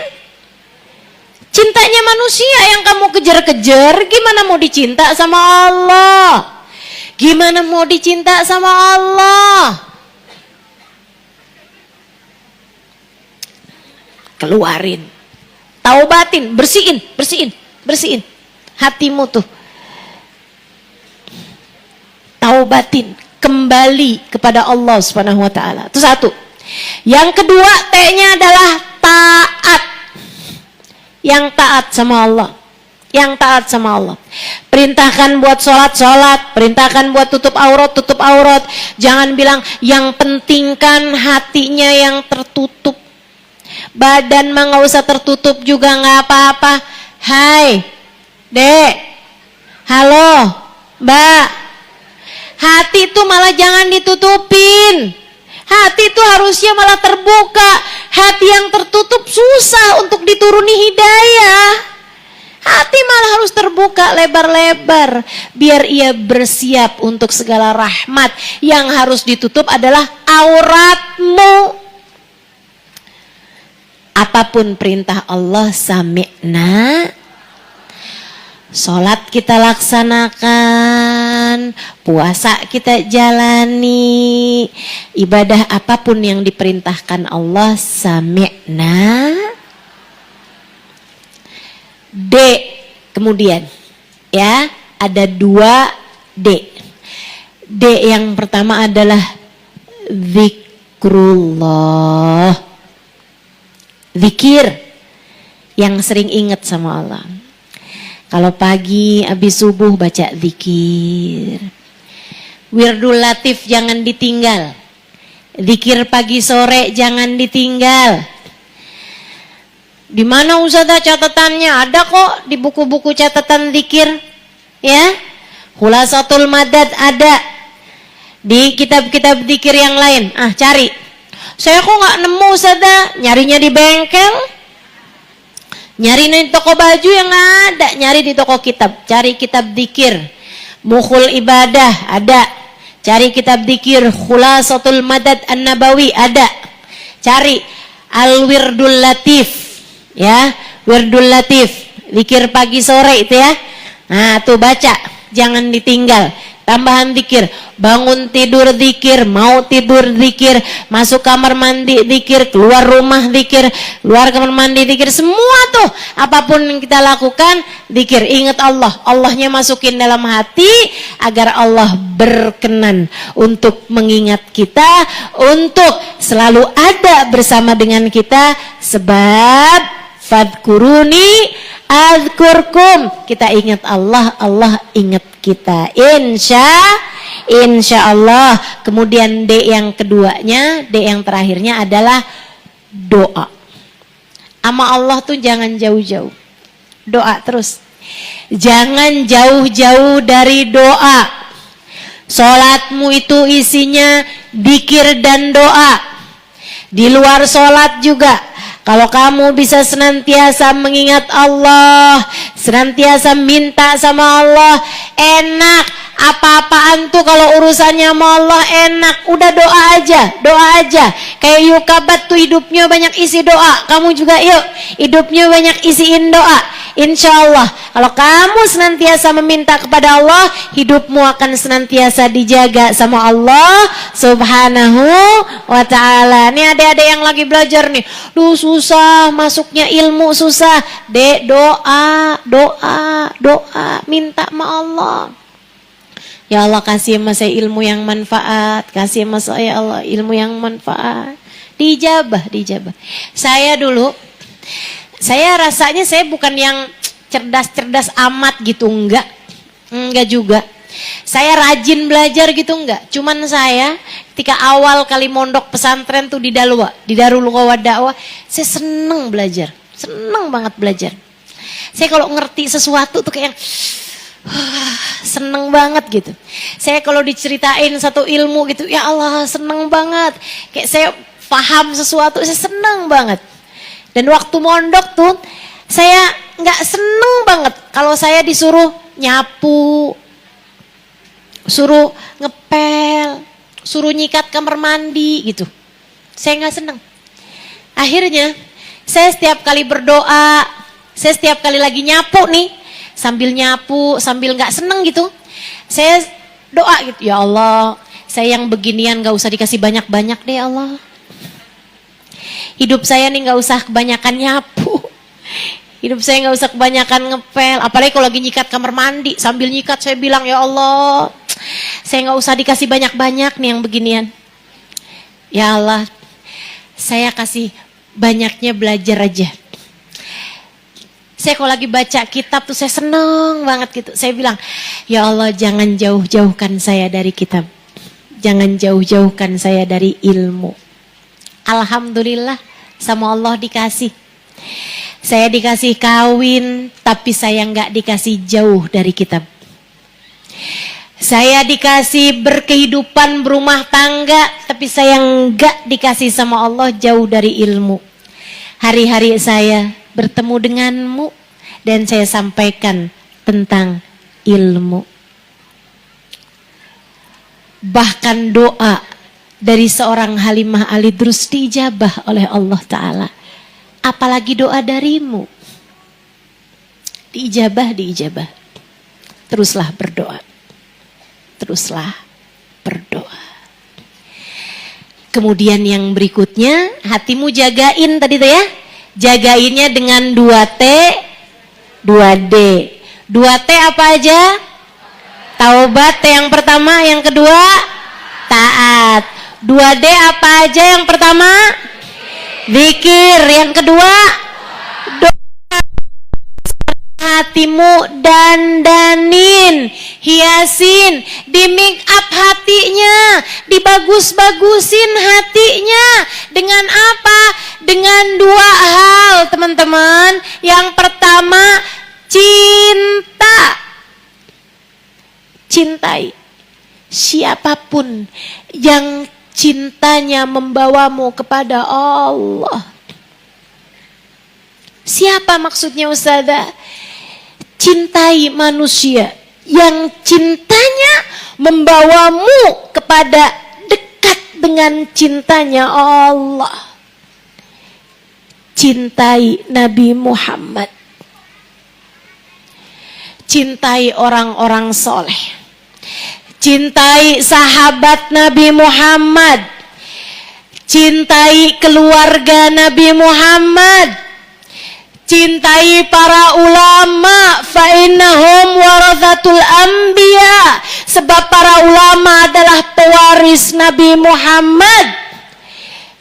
Cintanya manusia yang kamu kejar-kejar, gimana mau dicinta sama Allah? Gimana mau dicinta sama Allah? Keluarin, taubatin, bersihin hatimu tuh. Taubatin, kembali kepada Allah Subhanahu wa taala. Itu satu. Yang kedua, T-nya adalah taat. Yang taat sama Allah. Yang taat sama Allah. Perintahkan buat sholat, perintahkan buat tutup aurat. Jangan bilang yang penting kan hatinya yang tertutup. Badan mah nggak usah tertutup juga nggak apa-apa. Hai, Dek, halo, Mbak. Hati itu malah jangan ditutupin. Hati itu harusnya malah terbuka. Hati yang tertutup susah untuk dituruni hidayah. Hati malah harus terbuka lebar-lebar biar ia bersiap untuk segala rahmat. Yang harus ditutup adalah auratmu. Apapun perintah Allah, sami'na. Sholat kita laksanakan, puasa kita jalani, ibadah apapun yang diperintahkan Allah, sami'na. D kemudian, ya ada 2 D. D yang pertama adalah zikrullah. Zikir yang sering ingat sama Allah. Kalau pagi habis subuh baca zikir. Wirdul Latif jangan ditinggal. Zikir pagi sore jangan ditinggal. Di mana Ustazah catatannya? Ada kok di buku-buku catatan zikir. Ya. Khulasatul Madad ada. Di kitab-kitab zikir yang lain. Cari. Saya kok nggak nemu Ustazah, nyarinya di bengkel, nyari di toko baju yang nggak ada, nyari di toko kitab, cari kitab dzikir, Mukhul Ibadah ada, cari kitab dzikir Khulasatul Madad An-Nabawi ada, cari Al-Wirdul Latif, ya, Wirdul Latif, dzikir pagi sore itu ya, nah tuh baca, jangan ditinggal, tambahan zikir, bangun tidur zikir, mau tidur zikir, masuk kamar mandi zikir, keluar rumah zikir, keluar kamar mandi zikir, semua tuh apapun yang kita lakukan zikir, ingat Allah, Allahnya masukin dalam hati agar Allah berkenan untuk mengingat kita, untuk selalu ada bersama dengan kita. Sebab fadkuruni azkurkum, kita ingat Allah, Allah ingat kita. Insya Allah. Kemudian D yang keduanya, D yang terakhirnya adalah doa. Sama Allah tuh jangan jauh-jauh, doa terus. Jangan jauh-jauh dari doa. Sholatmu itu isinya dzikir dan doa. Di luar sholat juga, kalau kamu bisa senantiasa mengingat Allah, senantiasa minta sama Allah, enak. Apa-apaan tuh kalau urusannya sama Allah enak. Udah doa aja. Kayak Yukabat tuh hidupnya banyak isi doa. Kamu juga yuk, hidupnya banyak isiin doa. Insya Allah, kalau kamu senantiasa meminta kepada Allah, hidupmu akan senantiasa dijaga sama Allah Subhanahu wa ta'ala. Nih adik-adik yang lagi belajar nih, duh susah masuknya ilmu, susah. Dek, doa, minta sama Allah. Ya Allah, kasih sama saya ilmu yang manfaat, kasih sama saya Allah ilmu yang manfaat. Dijabah. Saya dulu, saya rasanya saya bukan yang cerdas-cerdas amat gitu, enggak juga. Saya rajin belajar gitu, enggak. Cuman saya ketika awal kali mondok pesantren tuh di Dalwa, di Darul Qawad Dakwah, saya seneng belajar, seneng banget belajar. Saya kalau ngerti sesuatu tuh kayak seneng banget gitu. Saya kalau diceritain satu ilmu gitu, ya Allah seneng banget. Kayak saya paham sesuatu, saya seneng banget. Dan waktu mondok tuh saya nggak seneng banget kalau saya disuruh nyapu, suruh ngepel, suruh nyikat kamar mandi gitu. Saya nggak seneng. Akhirnya saya setiap kali berdoa, saya setiap kali lagi nyapu nih, sambil nyapu, sambil nggak seneng gitu, saya doa gitu, ya Allah, saya yang beginian nggak usah dikasih banyak-banyak deh Allah. Hidup saya nih nggak usah kebanyakan nyapu, hidup saya nggak usah kebanyakan ngepel. Apalagi kalau lagi nyikat kamar mandi, sambil nyikat saya bilang, ya Allah, saya nggak usah dikasih banyak-banyak nih yang beginian. Ya Allah, saya kasih banyaknya belajar aja. Saya kalau lagi baca kitab tuh saya seneng banget gitu. Saya bilang, ya Allah, jangan jauh-jauhkan saya dari kitab, jangan jauh-jauhkan saya dari ilmu. Alhamdulillah sama Allah dikasih. Saya dikasih kawin, tapi saya nggak dikasih jauh dari kitab. Saya dikasih berkehidupan berumah tangga, tapi saya nggak dikasih sama Allah jauh dari ilmu. Hari-hari saya bertemu denganmu dan saya sampaikan tentang ilmu. Bahkan doa dari seorang Halimah Al-Idrus diijabah oleh Allah Ta'ala. Apalagi doa darimu. Diijabah. Teruslah berdoa. Kemudian yang berikutnya, hatimu jagain tadi tuh ya. Jagainnya dengan 2T, 2D. 2T apa aja? Taubat yang pertama, yang kedua taat. 2D apa aja yang pertama? Zikir. Yang kedua doa. Hatimu dandanin, hiasin, di make up hatinya, dibagus-bagusin hatinya. Dengan apa? Dengan 2 hal teman-teman. Yang pertama, cinta. Cintai siapapun yang cintanya membawamu kepada Allah. Siapa maksudnya Ustazah? Cintai manusia yang cintanya membawamu kepada dekat dengan cintanya Allah. Cintai Nabi Muhammad. Cintai orang-orang soleh. cintai sahabat Nabi Muhammad, cintai keluarga Nabi Muhammad, cintai para ulama, fa innahum warathatul anbiya, sebab para ulama adalah pewaris Nabi Muhammad.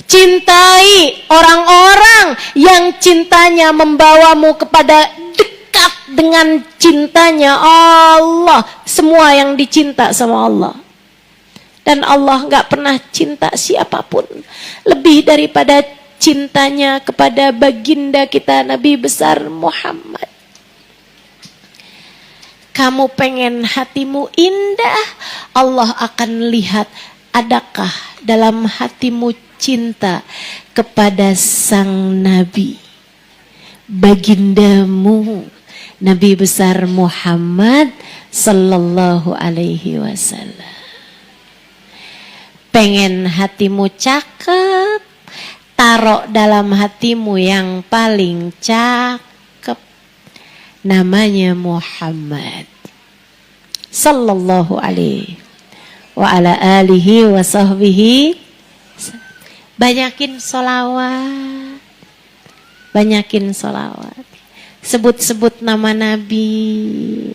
Cintai orang-orang yang cintanya membawamu kepada dekat dengan cintanya Allah. Semua yang dicinta sama Allah. Dan Allah gak pernah cinta siapapun lebih daripada cintanya kepada baginda kita Nabi besar Muhammad. Kamu pengen hatimu indah, Allah akan lihat adakah dalam hatimu cinta kepada sang Nabi, bagindamu Nabi besar Muhammad sallallahu alaihi wasallam. Pengen hatimu cakep, taruh dalam hatimu yang paling cakep, namanya Muhammad sallallahu alaihi wa ala alihi wa sahbihi. Banyakin sholawat, banyakin sholawat, sebut-sebut nama Nabi.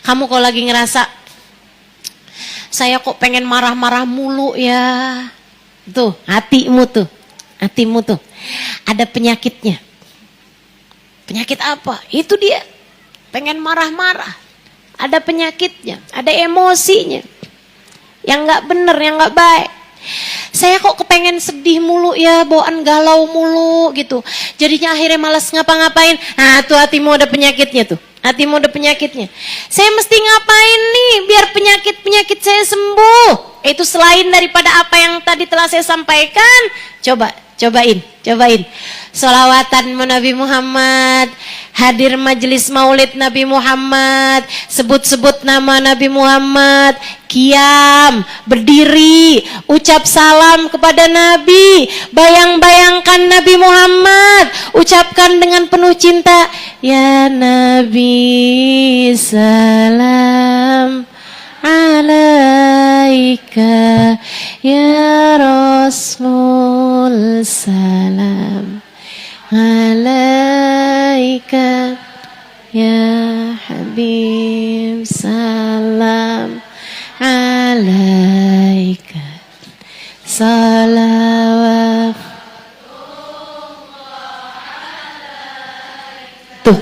Kamu kalau lagi ngerasa saya kok pengen marah-marah mulu ya, tuh hatimu tuh ada penyakitnya. Penyakit apa? Itu dia, pengen marah-marah, ada penyakitnya, ada emosinya yang nggak bener, yang nggak baik. Saya kok kepengen sedih mulu ya, bawaan galau mulu gitu. Jadinya akhirnya malas ngapa-ngapain. Nah tuh hatimu ada penyakitnya tuh. Hatimu ada penyakitnya. Saya mesti ngapain nih biar penyakit-penyakit saya sembuh. Itu selain daripada apa yang tadi telah saya sampaikan. Cobain. Sholawatan Nabi Muhammad, hadir majelis maulid Nabi Muhammad, sebut-sebut nama Nabi Muhammad, qiyam, berdiri, ucap salam kepada Nabi, bayang-bayangkan Nabi Muhammad, ucapkan dengan penuh cinta, ya Nabi salam alaika, ya Rasul salam alaika, ya Habib salam alaika, salawat. Tuh,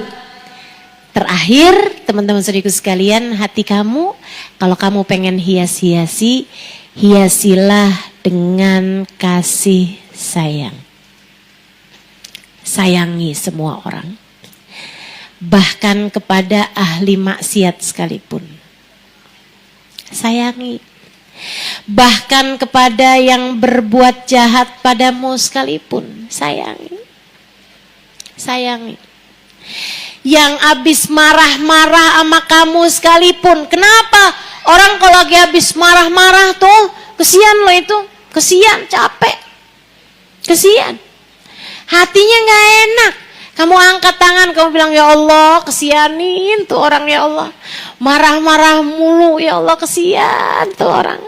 terakhir teman-teman saudariku sekalian, hati kamu kalau kamu pengen hias-hiasi, hiasilah dengan kasih sayang. Sayangi semua orang, bahkan kepada ahli maksiat sekalipun. Sayangi, bahkan kepada yang berbuat jahat padamu sekalipun. Sayangi. Yang habis marah-marah sama kamu sekalipun. Kenapa? Orang kalau lagi habis marah-marah tuh, kesian loh itu. Kesian, capek. Kesian. Hatinya gak enak. Kamu angkat tangan, kamu bilang, ya Allah, kesianin tuh orang, ya Allah. Marah-marah mulu, ya Allah, kesian tuh orang.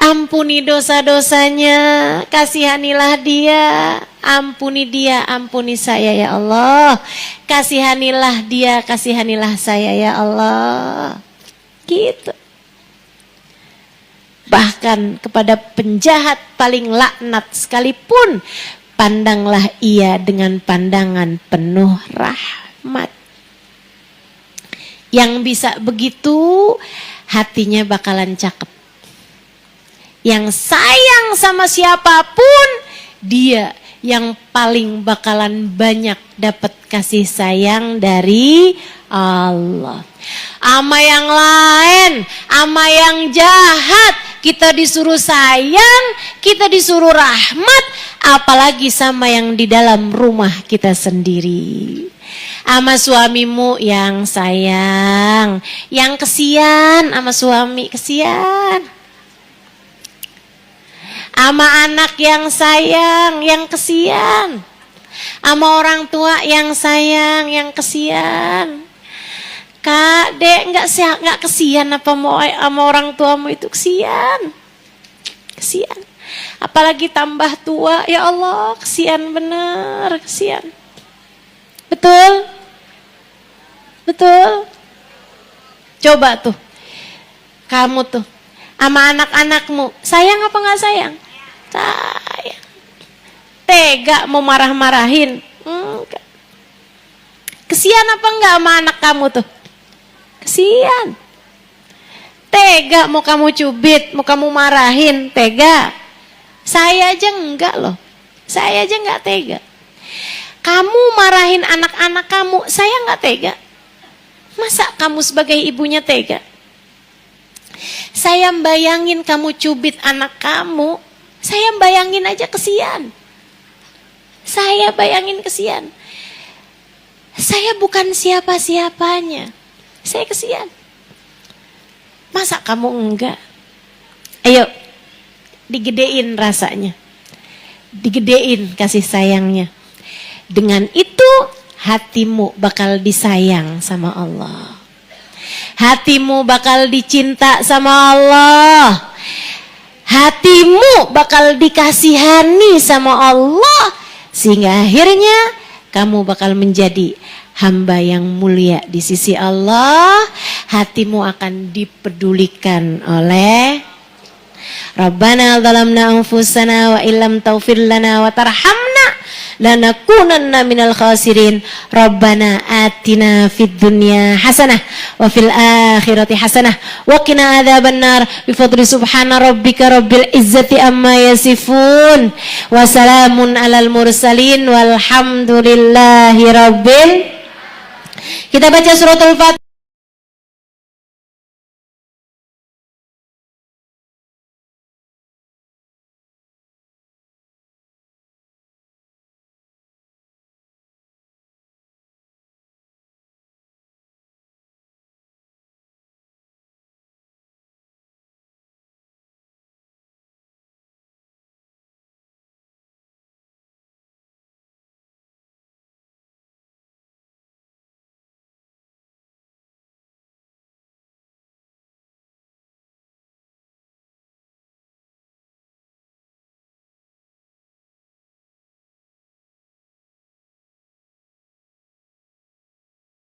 Ampuni dosa-dosanya, kasihanilah dia. Ampuni dia, ampuni saya, ya Allah. Kasihanilah dia, kasihanilah saya, ya Allah. Gitu. Bahkan kepada penjahat paling laknat sekalipun, pandanglah ia dengan pandangan penuh rahmat. Yang bisa begitu, hatinya bakalan cakep. Yang sayang sama siapapun, dia yang paling bakalan banyak dapat kasih sayang dari Allah. Ama yang lain, ama yang jahat, kita disuruh sayang, kita disuruh rahmat, apalagi sama yang di dalam rumah kita sendiri. Ama suamimu yang sayang, yang kesian ama suami, kesian. Ama anak yang sayang, yang kesian. Ama orang tua yang sayang, yang kesian. Kak, Dek, nggak kesian apa mau sama orang tuamu itu? Kesian. Apalagi tambah tua, ya Allah, kesian bener, kesian. Betul? Coba tuh, kamu tuh, sama anak-anakmu, sayang apa nggak sayang? Sayang. Tega mau marah-marahin? Enggak. Kesian apa enggak sama anak kamu tuh? Kesian. Tega mau kamu cubit, mau kamu marahin, tega. Saya aja enggak loh. Saya aja enggak tega. Kamu marahin anak-anak kamu, saya enggak tega. Masa kamu sebagai ibunya tega? Saya bayangin kamu cubit anak kamu, saya bayangin aja kesian. Saya bayangin kesian. Saya bukan siapa-siapanya. Saya kesian. Masa kamu enggak? Ayo, digedein rasanya. Digedein kasih sayangnya. Dengan itu hatimu bakal disayang sama Allah. Hatimu bakal dicinta sama Allah. Hatimu bakal dikasihani sama Allah. Sehingga akhirnya kamu bakal menjadi hamba yang mulia di sisi Allah. Hatimu akan dipedulikan oleh Rabbana zalamna anfusana wa illam taghfir lana wa tarhamna lanakunanna minal khasirin. Rabbana atina fid dunya hasanah wa fil akhirati hasanah wa qina adzabannar bi fadli subhana rabbika rabbil izzati amma yasifun wa salamun alal mursalin walhamdulillahi rabbil. Kita baca suratul Fatihah.